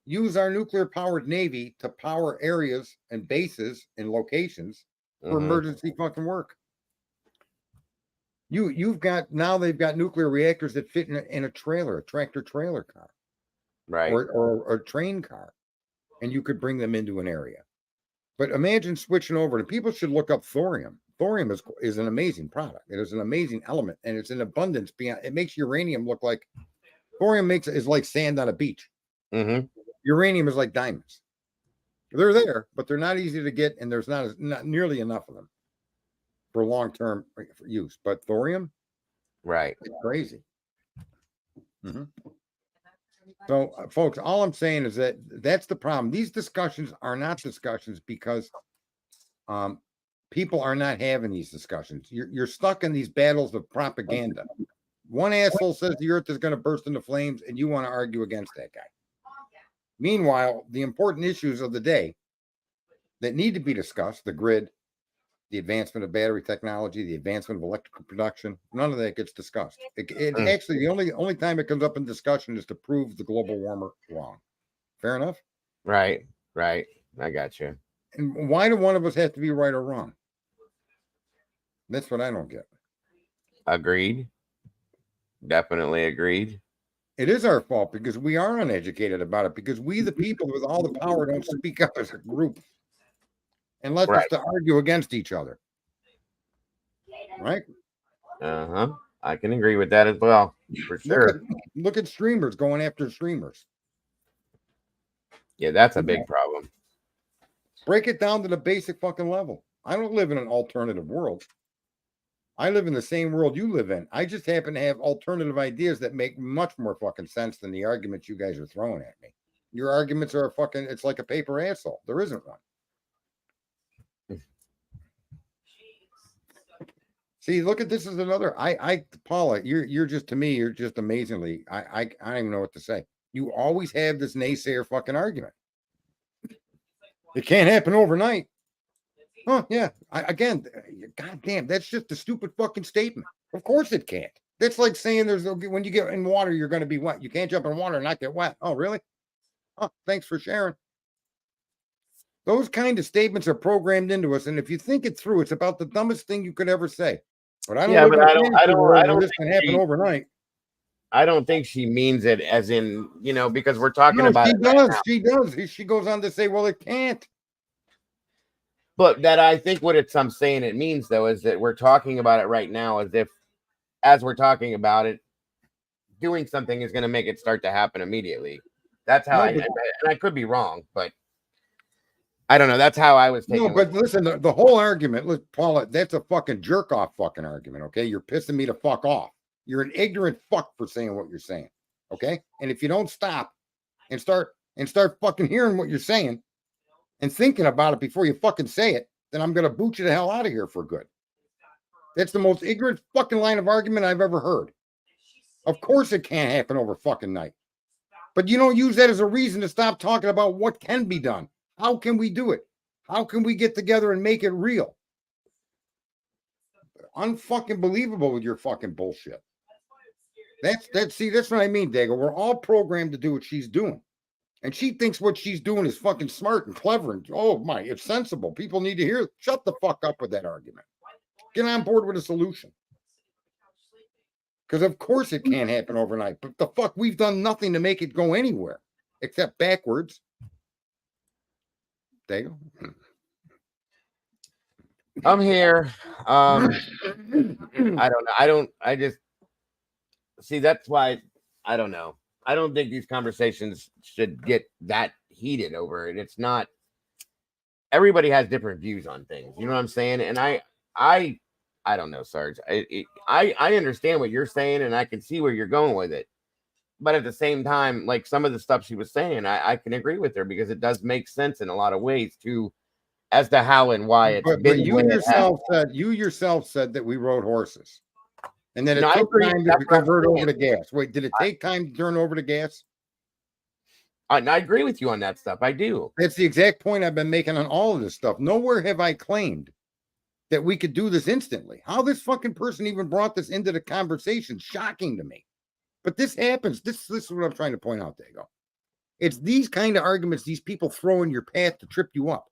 use our nuclear powered Navy to power areas and bases and locations for emergency fucking work. They've got nuclear reactors that fit in a trailer, a tractor trailer car, right, or a train car, and you could bring them into an area. But imagine switching over, and people should look up thorium. Thorium is an amazing product. It is an amazing element, and it's in abundance beyond. It makes uranium look like thorium is like sand on a beach. Uranium is like diamonds. They're there, but they're not easy to get, and there's not nearly enough of them for long-term use. But thorium, right, it's crazy. So, folks, all I'm saying is that's the problem. These discussions are not discussions because people are not having these discussions. You're stuck in these battles of propaganda. One asshole says the earth is going to burst into flames, and you want to argue against that guy. Meanwhile, the important issues of the day that need to be discussed, the grid, the advancement of battery technology, the advancement of electrical production, none of that gets discussed. Actually, the only time it comes up in discussion is to prove the global warmer wrong. Fair enough? Right. I got you. And why do one of us have to be right or wrong? That's what I don't get. Agreed. Definitely agreed. It is our fault because we are uneducated about it, because we, the people with all the power, don't speak up as a group and let us to argue against each other. Right? I can agree with that as well, for sure. Look at streamers going after streamers. Yeah, that's a big problem. Break it down to the basic fucking level. I don't live in an alternative world. I live in the same world you live in. I just happen to have alternative ideas that make much more fucking sense than the arguments you guys are throwing at me. Your arguments are it's like a paper asshole. There isn't one. See, look at this as another. Paula, you're just to me, you're just amazingly. I don't even know what to say. You always have this naysayer fucking argument. It can't happen overnight. Huh? Yeah. Again, goddamn, that's just a stupid fucking statement. Of course it can't. That's like saying when you get in water, you're going to be wet. You can't jump in water and not get wet. Oh, really? Oh, thanks for sharing. Those kind of statements are programmed into us, and if you think it through, it's about the dumbest thing you could ever say. But I don't. Yeah, but I don't. This can happen overnight. I don't think she means it as in, because we're talking about she it. Does. Right, she does. She goes on to say, well, it can't. But that I think what I'm saying it means, though, is that we're talking about it right now as we're talking about it, doing something is going to make it start to happen immediately. That's how and I could be wrong, but I don't know. That's how I was taking it. No, but listen, the whole argument, let's Paula, that's a fucking jerk off fucking argument, okay? You're pissing me to fuck off. You're an ignorant fuck for saying what you're saying, okay? And if you don't stop and start fucking hearing what you're saying and thinking about it before you fucking say it, then I'm going to boot you the hell out of here for good. That's the most ignorant fucking line of argument I've ever heard. Of course it can't happen over fucking night. But you don't use that as a reason to stop talking about what can be done. How can we do it? How can we get together and make it real? Unfucking believable with your fucking bullshit. That's what I mean, Dago. We're all programmed to do what she's doing. And she thinks what she's doing is fucking smart and clever. And it's sensible. People need to hear it. Shut the fuck up with that argument. Get on board with a solution. Because of course it can't happen overnight. But the fuck, we've done nothing to make it go anywhere except backwards. Dago. I'm here. I don't know. I just see that's why I don't know. I don't think these conversations should get that heated over it. It's not. Everybody has different views on things. You know what I'm saying? And I don't know, Sarge. I understand what you're saying, and I can see where you're going with it. But at the same time, like some of the stuff she was saying, I can agree with her because it does make sense in a lot of ways as to how and why it's been. But you yourself said that we rode horses. And then it took time to convert over to gas. Wait, did it take time to turn over to gas? I agree with you on that stuff. I do. That's the exact point I've been making on all of this stuff. Nowhere have I claimed that we could do this instantly. How this fucking person even brought this into the conversation, shocking to me. But this happens. This is what I'm trying to point out, Dago. It's these kind of arguments these people throw in your path to trip you up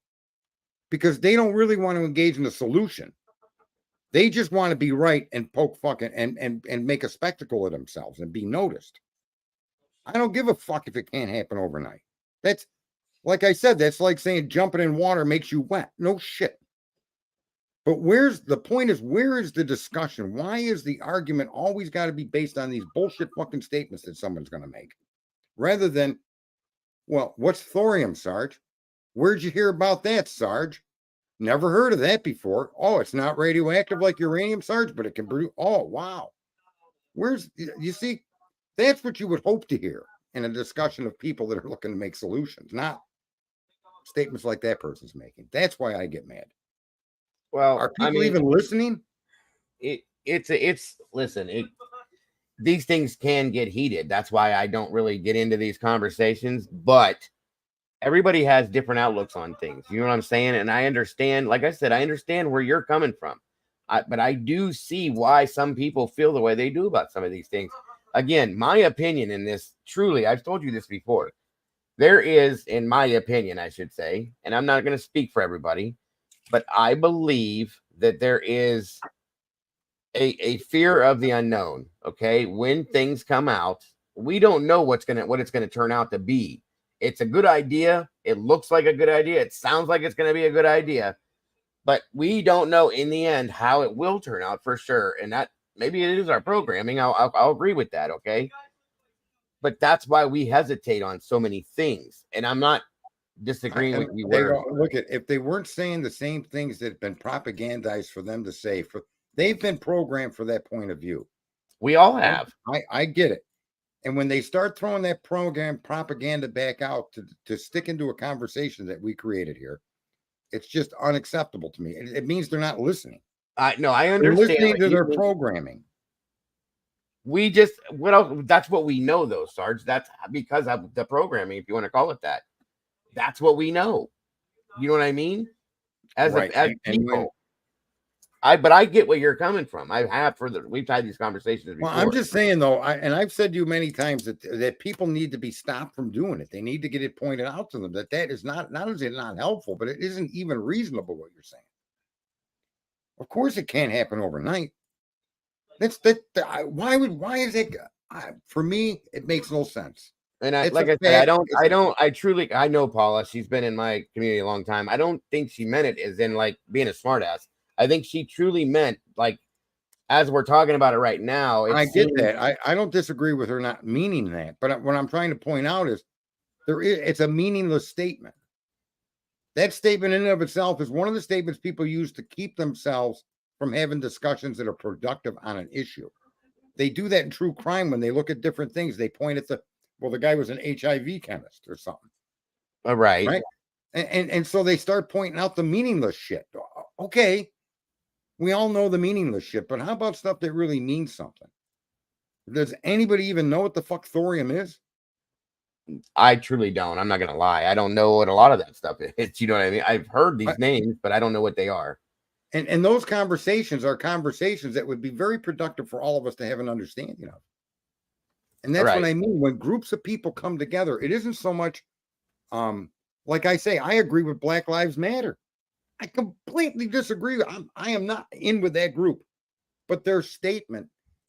because they don't really want to engage in a solution. They just want to be right and poke fucking and make a spectacle of themselves and be noticed. I don't give a fuck if it can't happen overnight. That's like I said, that's like saying jumping in water makes you wet. No shit. But where is the discussion? Why is the argument always got to be based on these bullshit fucking statements that someone's going to make? Rather than, well, what's thorium, Sarge? Where'd you hear about that, Sarge? Never heard of that before. Oh, it's not radioactive like uranium, Sarge, but it can produce. Oh, wow. You see, that's what you would hope to hear in a discussion of people that are looking to make solutions, not statements like that person's making. That's why I get mad. Well, are people even listening? These things can get heated. That's why I don't really get into these conversations, but everybody has different outlooks on things. You know what I'm saying? And I understand, like I said, I understand where you're coming from. But I do see why some people feel the way they do about some of these things. Again, my opinion in this, truly, I've told you this before. There is, in my opinion, I should say, and I'm not going to speak for everybody, but I believe that there is a fear of the unknown. Okay. When things come out, we don't know what it's going to turn out to be. It's a good idea. It looks like a good idea. It sounds like it's going to be a good idea, but we don't know in the end how it will turn out for sure. And that maybe it is our programming. I'll agree with that. Okay. But that's why we hesitate on so many things. And I'm not disagreeing with you. Look at, if they weren't saying the same things that have been propagandized for them to say, they've been programmed for that point of view. We all have. I get it. And when they start throwing that propaganda back out to stick into a conversation that we created here, it's just unacceptable to me. It means they're not listening. I They're understand. listening what to you their mean. programming. We just what else? That's what we know, though, Sarge. That's because of the programming, if you want to call it that. That's what we know. You know what I mean? As Right. as And when, people, but I get where you're coming from. I have we've had these conversations before. well, I'm just saying though, I've said to you many times that people need to be stopped from doing it. They need to get it pointed out to them that is not only is it not helpful, but it isn't even reasonable what you're saying. Of course, it can't happen overnight. Why is it? For me, it makes no sense. And I, It's like a I said, fact. I know Paula. She's been in my community a long time. I don't think she meant it as in like being a smartass. I think she truly meant like, as we're talking about it right now. I get that. I don't disagree with her not meaning that, but what I'm trying to point out is it's a meaningless statement. That statement in and of itself is one of the statements people use to keep themselves from having discussions that are productive on an issue. They do that in true crime when they look at different things. They point at the guy was an HIV chemist or something. Right. And so they start pointing out the meaningless shit. Okay, we all know the meaningless shit, but how about stuff that really means something? Does anybody even know what the fuck thorium is? I truly don't. I'm not gonna lie. I don't know what a lot of that stuff is. You know what I mean? I've heard these names, but I don't know what they are. And those conversations are conversations that would be very productive for all of us to have an understanding of. And that's what I mean. When groups of people come together, it isn't so much, like I say, I agree with Black Lives Matter. I completely disagree. I am not in with that group. But their statement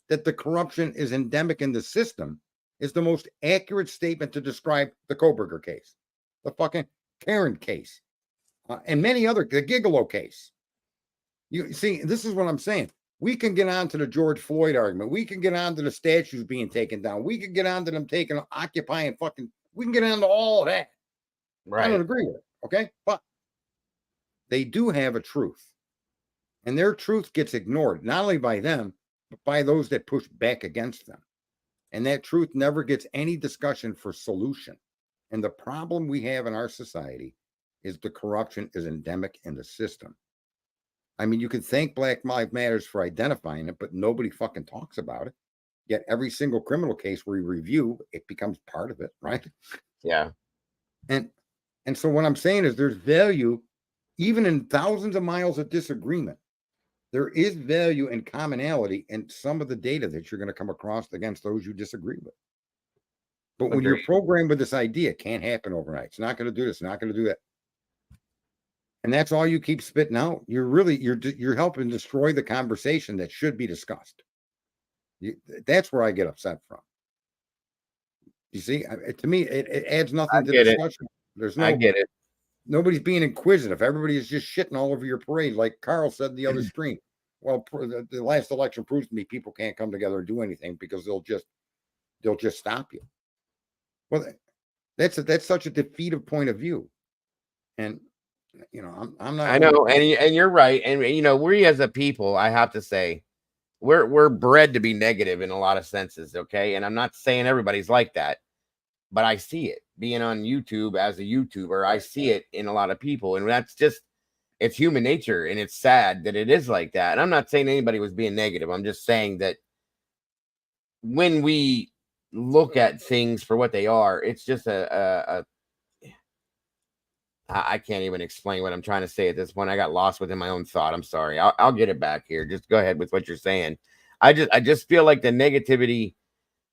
that the corruption is endemic in the system is the most accurate statement to describe the Koberger case, the fucking Karen case, and many other, the Gigolo case. You see, this is what I'm saying. We can get on to the George Floyd argument. We can get on to the statues being taken down. We can get on to them occupying we can get on to all of that. Right. I don't agree with it. Okay. But they do have a truth. And their truth gets ignored, not only by them, but by those that push back against them. And that truth never gets any discussion for solution. And the problem we have in our society is the corruption is endemic in the system. I mean, you could thank Black Lives Matters for identifying it, but nobody fucking talks about it. Yet every single criminal case we review, it becomes part of it, right? Yeah. And so what I'm saying is there's value, even in thousands of miles of disagreement. There is value and commonality in some of the data that you're going to come across against those you disagree with. But when you're programmed with this idea, it can't happen overnight. It's not going to do this, not going to do that. And that's all you keep spitting out. You're helping destroy the conversation that should be discussed. That's where I get upset from. You see, to me, it adds nothing to the discussion. I get it. Nobody's being inquisitive. Everybody is just shitting all over your parade, like Carl said in the other stream. Well, the last election proves to me people can't come together and do anything because they'll just stop you. Well, that's such a defeative point of view, and you know, I'm not. I know, and you're right, and you know, we as a people, I have to say, we're bred to be negative in a lot of senses, okay? And I'm not saying everybody's like that, but I see it being on YouTube as a YouTuber. I see it in a lot of people, and that's just it's human nature, and it's sad that it is like that. And I'm not saying anybody was being negative. I'm just saying that when we look at things for what they are, it's just I can't even explain what I'm trying to say at this point. I got lost within my own thought. I'm sorry. I'll get it back here. Just go ahead with what you're saying. I just feel like the negativity,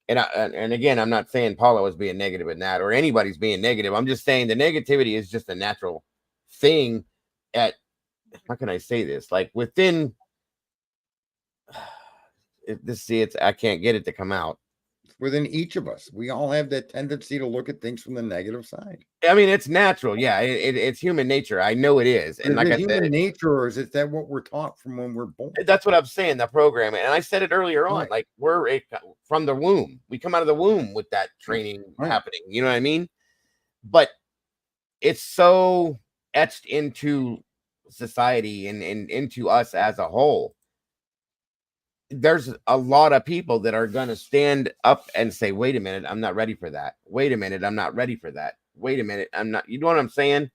and again, I'm not saying Paula was being negative in that or anybody's being negative. I'm just saying the negativity is just a natural thing at, how can I say this? Like within I can't get it to come out. Within each of us, we all have that tendency to look at things from the negative side. I mean, it's natural. Yeah, it's human nature. I know it is. And like I said, human nature, or is that what we're taught from when we're born? That's what I'm saying, the programming. And I said it earlier on, like we're from the womb. We come out of the womb with that training happening. You know what I mean? But it's so etched into society and into us as a whole. There's a lot of people that are going to stand up and say, wait a minute, I'm not ready for that. Wait a minute, I'm not ready for that. Wait a minute, I'm not. You know what I'm saying?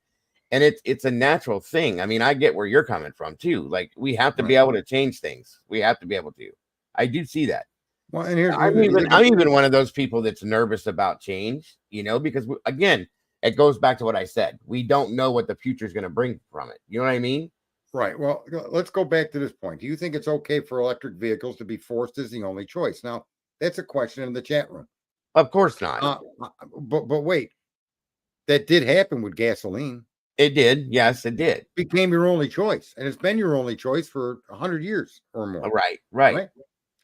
And it's a natural thing. I mean, I get where you're coming from too. Like we have to be Right. able to change things. We have to be able to. I do see that. Well, and here's I'm even one of those people that's nervous about change, because again, it goes back to what I said. We don't know what the future is going to bring from it. You know what I mean? right. Well, let's go back to this point. Do you think it's okay for electric vehicles to be forced as the only choice? Now, that's a question in the chat room. Of course not. But wait, that did happen with gasoline. It did. Yes, it did. It became your only choice, and it's been your only choice for 100 years or more. Right.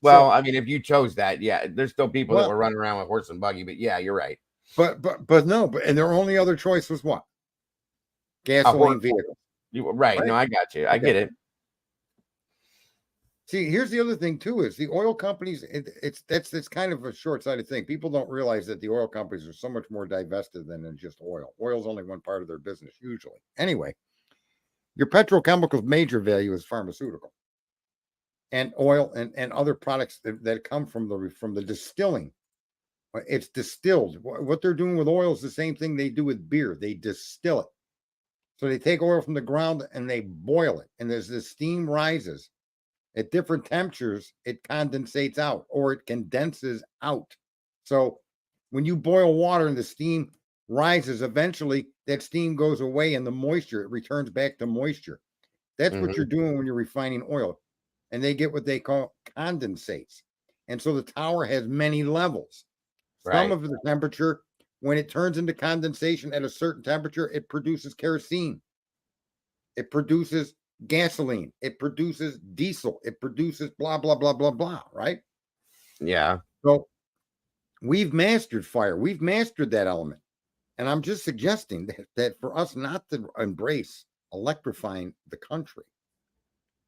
Well, I mean, if you chose that, yeah, there's still people that were running around with horse and buggy, but yeah, you're right. But and their only other choice was what? Gasoline vehicle. Right. No, I got you. I get it. See, here's the other thing too: is the oil companies. It's kind of a short-sighted thing. People don't realize that the oil companies are so much more divested than just oil. Oil is only one part of their business usually. Anyway, your petrochemicals' major value is pharmaceutical, and oil and other products that come from the distilling. It's distilled. What they're doing with oil is the same thing they do with beer. They distill it. So they take oil from the ground and they boil it, and as the steam rises at different temperatures, it condensates out or it condenses out. So when you boil water and the steam rises, eventually that steam goes away and the moisture, it returns back to moisture. That's what you're doing when you're refining oil. And they get what they call condensates. And so the tower has many levels. Some of the temperature, when it turns into condensation at a certain temperature, it produces kerosene. It produces gasoline. It produces diesel. It produces blah, blah, blah, blah, blah, right? Yeah. So we've mastered fire. We've mastered that element. And I'm just suggesting that for us not to embrace electrifying the country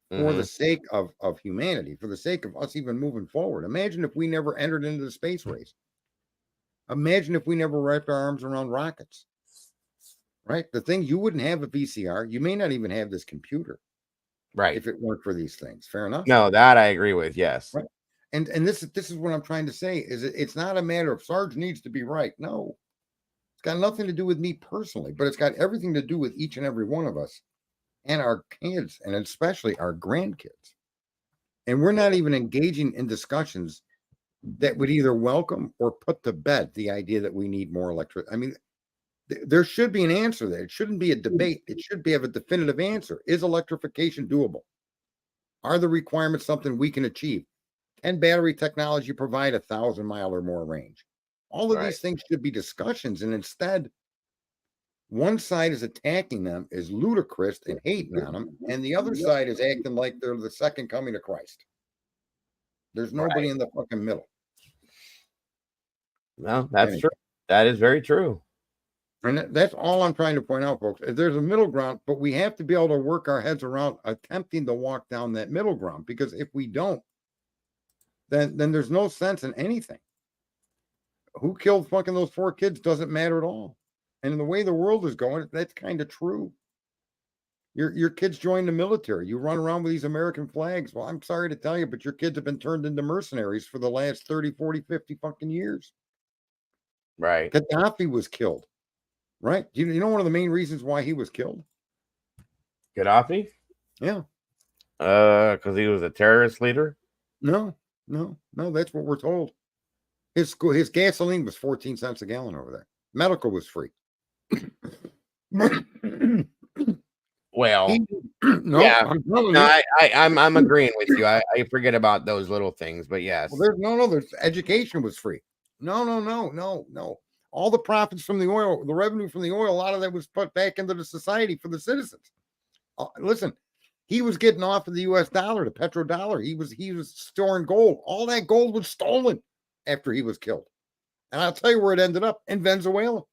for the sake of humanity, for the sake of us even moving forward. Imagine if we never entered into the space race. Imagine if we never wrapped our arms around rockets, right? The thing, you wouldn't have a VCR. You may not even have this computer, right? If it weren't for these things. Fair enough. No, that I agree with. Yes. Right. And this is what I'm trying to say is it's not a matter of Sarge needs to be right. No, it's got nothing to do with me personally, but it's got everything to do with each and every one of us and our kids, and especially our grandkids. And we're not even engaging in discussions that would either welcome or put to bed the idea that we need more electricity. I mean, there should be an answer there. It shouldn't be a debate. It should have a definitive answer. Is electrification doable? Are the requirements something we can achieve? Can battery technology provide 1,000-mile or more range? All of these things should be discussions. And instead, one side is attacking them, is ludicrous and hating on them. And the other side is acting like they're the second coming of Christ. There's nobody in the fucking middle. No, that's true. That is very true. And that's all I'm trying to point out, folks. There's a middle ground, but we have to be able to work our heads around attempting to walk down that middle ground, because if we don't, then there's no sense in anything. Who killed fucking those 4 kids doesn't matter at all. And in the way the world is going, that's kind of true. Your kids join the military. You run around with these American flags. Well, I'm sorry to tell you, but your kids have been turned into mercenaries for the last 30, 40, 50 fucking years. Right. Gaddafi was killed. Right? You know one of the main reasons why he was killed? Gaddafi? Yeah. Because he was a terrorist leader? No, that's what we're told. His gasoline was 14 cents a gallon over there. Medical was free. Well, no, yeah. I'm agreeing with you. I forget about those little things, but yes. Well, there's education was free. No. All the profits from the oil, the revenue from the oil, a lot of that was put back into the society for the citizens. Listen, he was getting off of the U.S. dollar, the petrodollar. He was storing gold. All that gold was stolen after he was killed. And I'll tell you where it ended up, in Venezuela.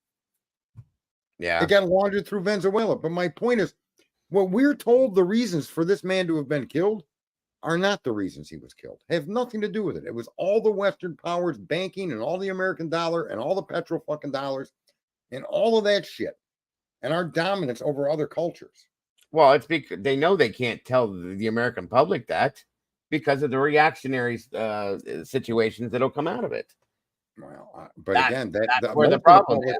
Yeah. It got laundered through Venezuela. But my point is, what we're told the reasons for this man to have been killed are not the reasons he was killed. Have nothing to do with it. It was all the Western powers banking and all the American dollar and all the petro fucking dollars and all of that shit and our dominance over other cultures. Well, it's because they know they can't tell the American public that because of the reactionary situations that'll come out of it. Well, but again, that's where the problem is.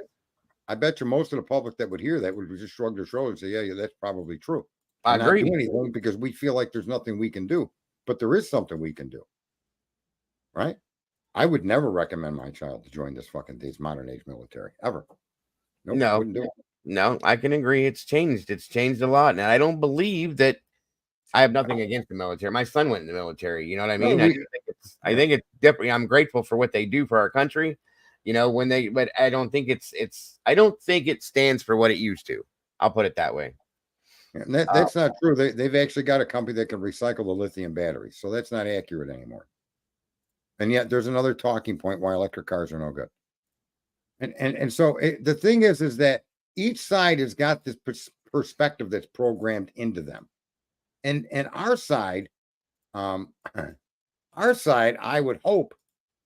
I bet you most of the public that would hear that would just shrug their shoulders and say, yeah, that's probably true. I And not agree. do anything because we feel like there's nothing we can do. But there is something we can do. Right? I would never recommend my child to join this modern age military ever. Nope, No, wouldn't do it. no, I can agree. It's changed. It's changed a lot. And I don't believe that I have nothing against the military. My son went in the military. You know what I mean? I think it's different. I'm grateful for what they do for our country. You know, but I don't think I don't think it stands for what it used to. I'll put it that way. And that's not true. They've actually got a company that can recycle the lithium batteries. So that's not accurate anymore. And yet there's another talking point why electric cars are no good. And so the thing is that each side has got this perspective that's programmed into them. And our side, I would hope,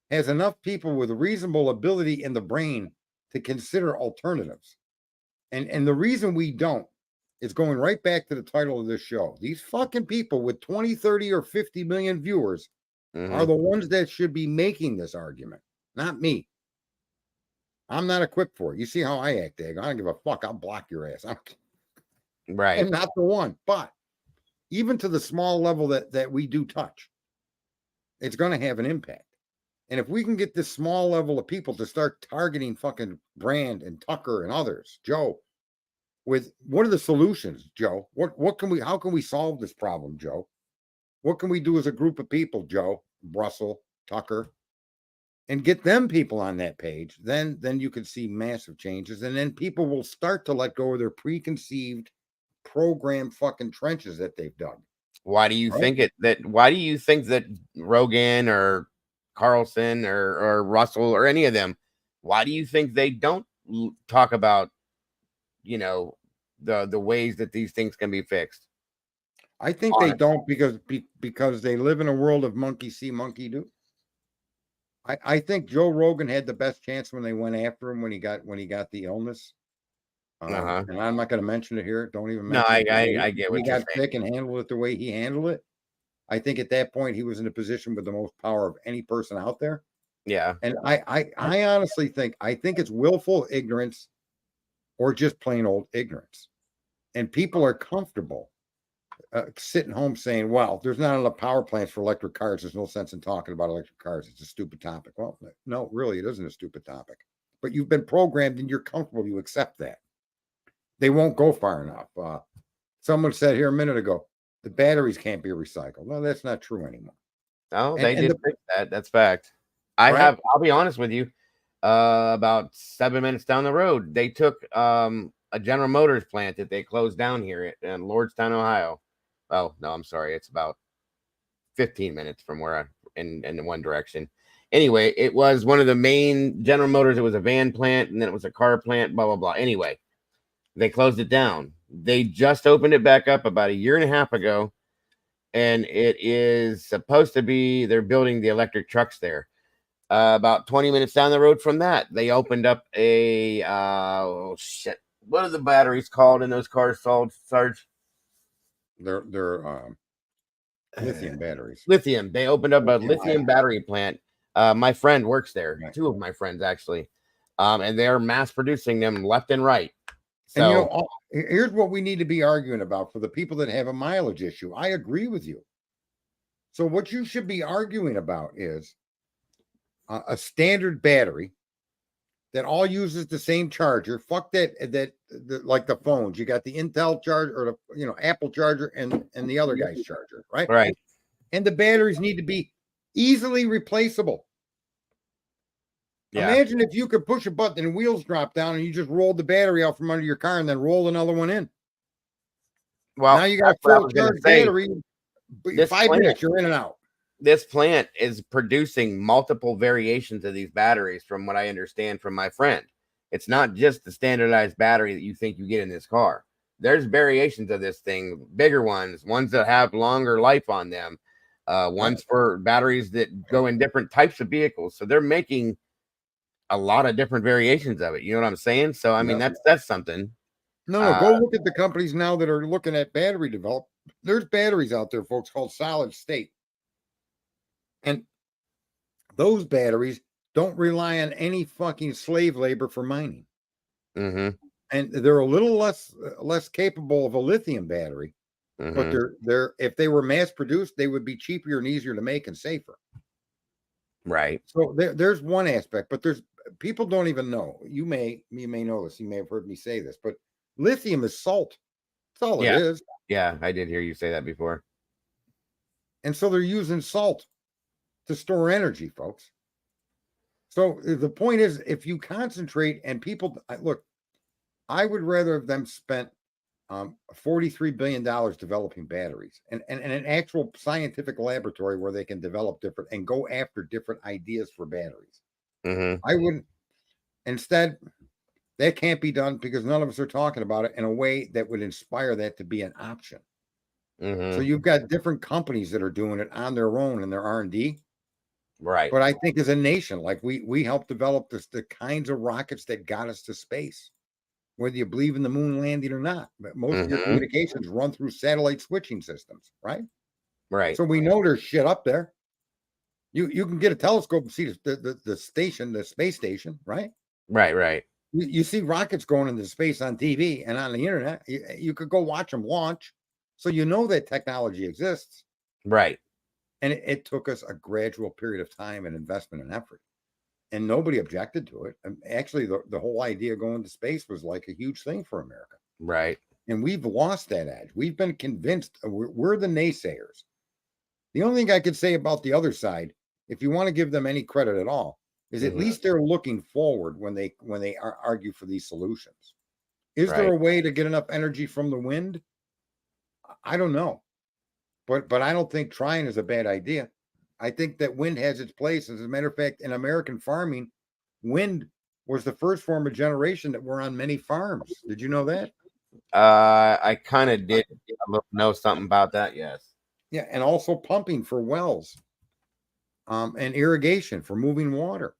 has enough people with reasonable ability in the brain to consider alternatives. And the reason we don't is going right back to the title of this show. These fucking people with 20, 30, or 50 million viewers are the ones that should be making this argument, not me. I'm not equipped for it. You see how I act, Dag. I don't give a fuck. I'll block your ass. Right. I'm not the one. But even to the small level that we do touch, it's going to have an impact. And if we can get this small level of people to start targeting fucking Brand and Tucker and others, Joe, with what are the solutions, Joe? How can we solve this problem, Joe? What can we do as a group of people, Joe, Russell, Tucker, and get them people on that page? Then you can see massive changes. And then people will start to let go of their preconceived program fucking trenches that they've dug. Why do you think that Rogan or Carlson or Russell or any of them, why do you think they don't talk about, you know, the ways that these things can be fixed? I think they don't because they live in a world of monkey see, monkey do. I think Joe Rogan had the best chance when they went after him when he got the illness. And I'm not going to mention it here. Don't even mention it. I get what he got sick and handled it the way he handled it. I think at that point he was in a position with the most power of any person out there. Yeah. And I honestly think it's willful ignorance or just plain old ignorance. And people are comfortable sitting home saying, well, there's not enough power plants for electric cars. There's no sense in talking about electric cars. It's a stupid topic. Well, no, really, it isn't a stupid topic. But you've been programmed and you're comfortable. You accept that. They won't go far enough. Someone said here a minute ago, the batteries can't be recycled. No, that's not true anymore. Oh, they did fix that. That's fact. I'll be honest with you. About 7 minutes down the road, they took a General Motors plant that they closed down here in Lordstown, Ohio. Oh, no, I'm sorry. It's about 15 minutes from where in one direction. Anyway, it was one of the main General Motors. It was a van plant, and then it was a car plant, blah, blah, blah. Anyway, they closed it down. They just opened it back up about a year and a half ago, and it is supposed to be, they're building the electric trucks there. About 20 minutes down the road from that, they opened up a, what are the batteries called in those cars, Sarge? They're lithium batteries. Lithium. They opened up a lithium battery plant. My friend works there. Right. Two of my friends, actually. And they're mass producing them left and right. So, and here's what we need to be arguing about for the people that have a mileage issue. I agree with you. So what you should be arguing about is a standard battery that all uses the same charger. Fuck that like the phones. You got the Intel charger or the Apple charger and the other guy's charger, right? Right. And the batteries need to be easily replaceable. Yeah. Imagine if you could push a button and wheels drop down and you just rolled the battery out from under your car and then roll another one in. Well, now you got a full charged battery. 5 minutes, you're in and out. This plant is producing multiple variations of these batteries, from what I understand from my friend. It's not just the standardized battery that you think you get in this car. There's variations of this thing, bigger ones that have longer life on them, ones for batteries that go in different types of vehicles. So they're making a lot of different variations of it. You know what I'm saying? So, I mean, that's something. No, go look at the companies now that are looking at battery development. There's batteries out there, folks, called solid state. And those batteries don't rely on any fucking slave labor for mining. Mm-hmm. and they're a little less capable of a lithium battery. Mm-hmm. But they're if they were mass produced, they would be cheaper and easier to make and safer. Right. So there's one aspect, but there's people don't even know. You may know this. You may have heard me say this, but lithium is salt. That's all Yeah. it is. Yeah, I did hear you say that before. And so they're using salt to store energy, folks. So the point is, if you concentrate and people look, I would rather have them spent $43 billion developing batteries and an actual scientific laboratory where they can develop different and go after different ideas for batteries. Mm-hmm. I wouldn't. Instead, that can't be done because none of us are talking about it in a way that would inspire that to be an option. Mm-hmm. So you've got different companies that are doing it on their own in their R&D. Right. But I think as a nation, like we helped develop the kinds of rockets that got us to space, whether you believe in the moon landing or not. But most of your Mm-hmm. communications run through satellite switching systems, right? Right. So we know there's shit up there. You can get a telescope and see the station, the space station, right? Right. Right. You see rockets going into space on TV and on the internet. You could go watch them launch. So you know that technology exists. Right. And it took us a gradual period of time and investment and effort. And nobody objected to it. And actually, the whole idea of going to space was like a huge thing for America. Right. And we've lost that edge. We've been convinced we're the naysayers. The only thing I could say about the other side, if you want to give them any credit at all, is at least they're looking forward when they argue for these solutions. Is there a way to get enough energy from the wind? I don't know. But I don't think trying is a bad idea. I think that wind has its place. As a matter of fact, in American farming, wind was the first form of generation that were on many farms. Did you know that? I kind of did know something about that. Yes. Yeah, and also pumping for wells, and irrigation for moving water.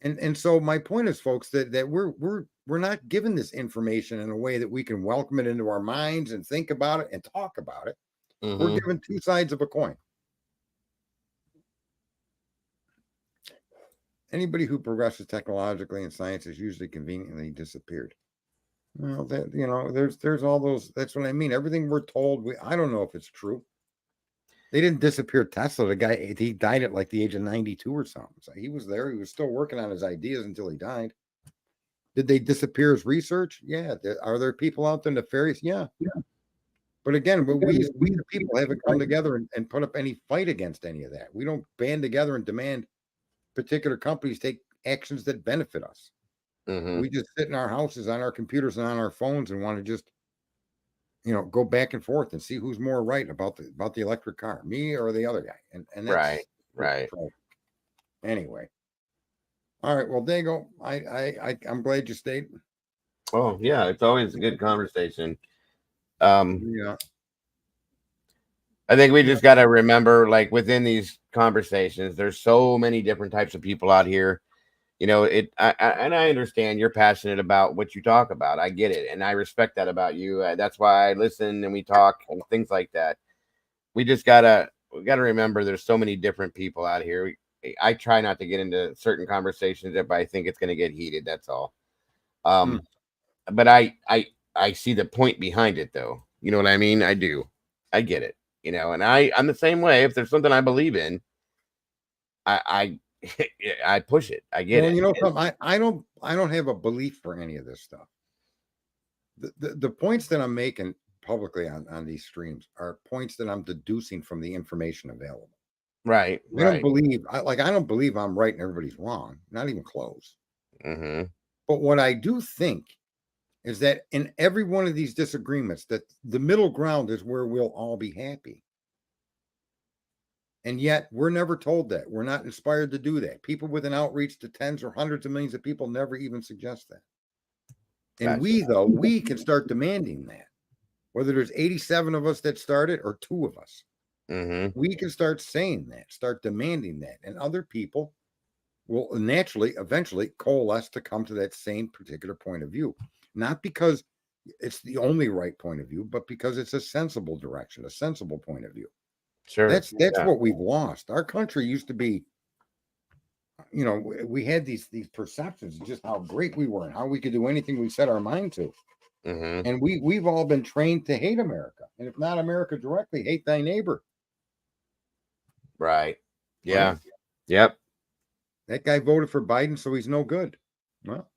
And so my point is, folks, that we're not given this information in a way that we can welcome it into our minds and think about it and talk about it. Mm-hmm. We're given two sides of a coin. Anybody who progresses technologically in science has usually conveniently disappeared. Well, that there's all those. That's what I mean. Everything we're told, I don't know if it's true. They didn't disappear Tesla. The guy, he died at like the age of 92 or something. So he was there. He was still working on his ideas until he died. Did they disappear his research? Yeah. Are there people out there nefarious? Yeah. But again, we the people haven't come together and put up any fight against any of that. We don't band together and demand particular companies take actions that benefit us. Mm-hmm. We just sit in our houses on our computers and on our phones and want to just go back and forth and see who's more right about the electric car, me or the other guy. And that's right. Anyway. All right. Well, there you go. I'm glad you stayed. Oh yeah, it's always a good conversation. Yeah. I think we just got to remember, like within these conversations, there's so many different types of people out here. And I understand you're passionate about what you talk about. I get it, and I respect that about you. That's why I listen and we talk and things like that. We gotta remember there's so many different people out here. I try not to get into certain conversations if I think it's going to get heated. That's all. But I see the point behind it, though. You know what I mean? I do. I get it. And I'm the same way. If there's something I believe in, I push it. I get it. I don't have a belief for any of this stuff. The points that I'm making publicly on these streams are points that I'm deducing from the information available. Right. I don't believe I'm right and everybody's wrong. Not even close. Mm-hmm. But what I do think is that in every one of these disagreements, that the middle ground is where we'll all be happy. And yet we're never told that. We're not inspired to do that. People with an outreach to tens or hundreds of millions of people never even suggest that. And we can start demanding that. Whether there's 87 of us that started or 2 of us. Mm-hmm. We can start saying that, start demanding that. And other people will naturally, eventually coalesce to come to that same particular point of view. Not because it's the only right point of view, but because it's a sensible direction, a sensible point of view. Sure. That's what we've lost. Our country used to be, you know, we had these perceptions of just how great we were and how we could do anything we set our mind to. Mm-hmm. And we've all been trained to hate America, and if not America directly, hate thy neighbor. Right. Yeah. Right? Yep. That guy voted for Biden, so he's no good. Well,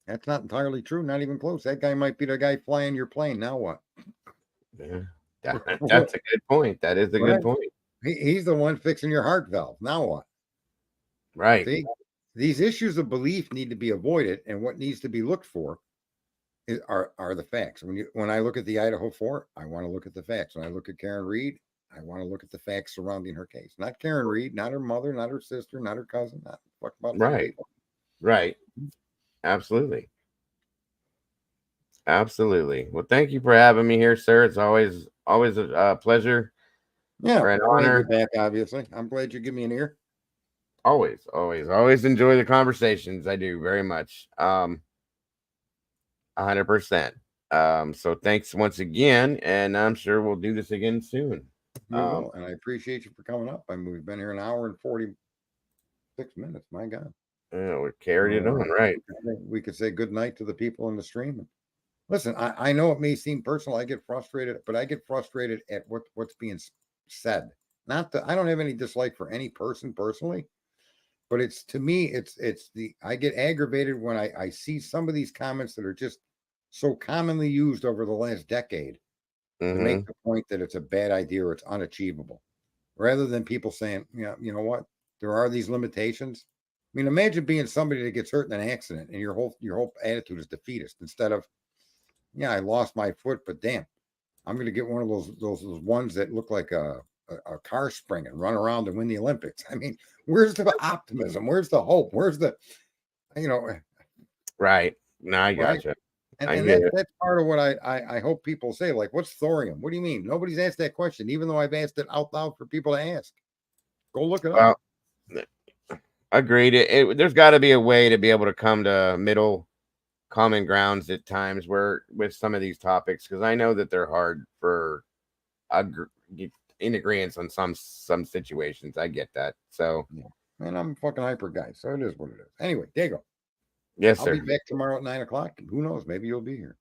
that's not entirely true. Not even close. That guy might be the guy flying your plane. Now what? Yeah. That's a good point. That is a good point. He's the one fixing your heart valve. Now what? Right. See, these issues of belief need to be avoided, and what needs to be looked for are the facts. When I look at the Idaho 4, I want to look at the facts. When I look at Karen Reed, I want to look at the facts surrounding her case. Not Karen Reed, not her mother, not her sister, not her cousin, not fuck about right. Right. Absolutely. Absolutely. Well, thank you for having me here, sir. It's always a pleasure. Yeah, or an honor. Back, obviously. I'm glad you give me an ear. Always enjoy the conversations. I do very much. 100%. So thanks once again, and I'm sure we'll do this again soon. We will, and I appreciate you for coming up. I mean, we've been here an hour and 46 minutes. My God. Yeah, we carried it on, right? We could say good night to the people in the stream. Listen, I know it may seem personal. I get frustrated, but I get frustrated at what's being said. Not that I don't have any dislike for any person personally, but it's to me, I get aggravated when I see some of these comments that are just so commonly used over the last decade to make the point that it's a bad idea or it's unachievable, rather than people saying, you know what, there are these limitations. I mean, imagine being somebody that gets hurt in an accident and your whole attitude is defeatist instead of, yeah, I lost my foot, but damn, I'm going to get one of those ones that look like a car spring and run around and win the Olympics. I mean, where's the optimism? Where's the hope? Where's the, right? No, I gotcha. Right? And that's part of what I hope people say. Like, what's thorium? What do you mean? Nobody's asked that question, even though I've asked it out loud for people to ask. Go look it up. Agreed. There's got to be a way to be able to come to middle common grounds at times with some of these topics, because I know that they're hard for in agreement on some situations. I get that. So, and I'm a fucking hyper guy, so it is what it is. Anyway, there you go. Yes, I'll sir. be back tomorrow at 9:00. Who knows? Maybe you'll be here.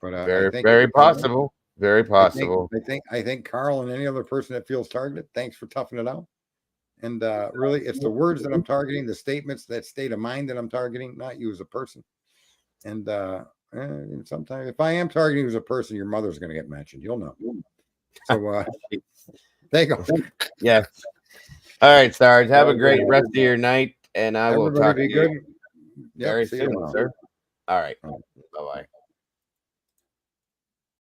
But very possible. Very possible. I think Carl and any other person that feels targeted, thanks for toughing it out. And really, it's the words that I'm targeting, the statements, that state of mind that I'm targeting, not you as a person. And sometimes, if I am targeting you as a person, your mother's going to get mentioned. You'll know. So there you go. Yes. All right, Sarge. Have a great rest of your night, and I will talk to you very soon, sir. All right. Bye-bye.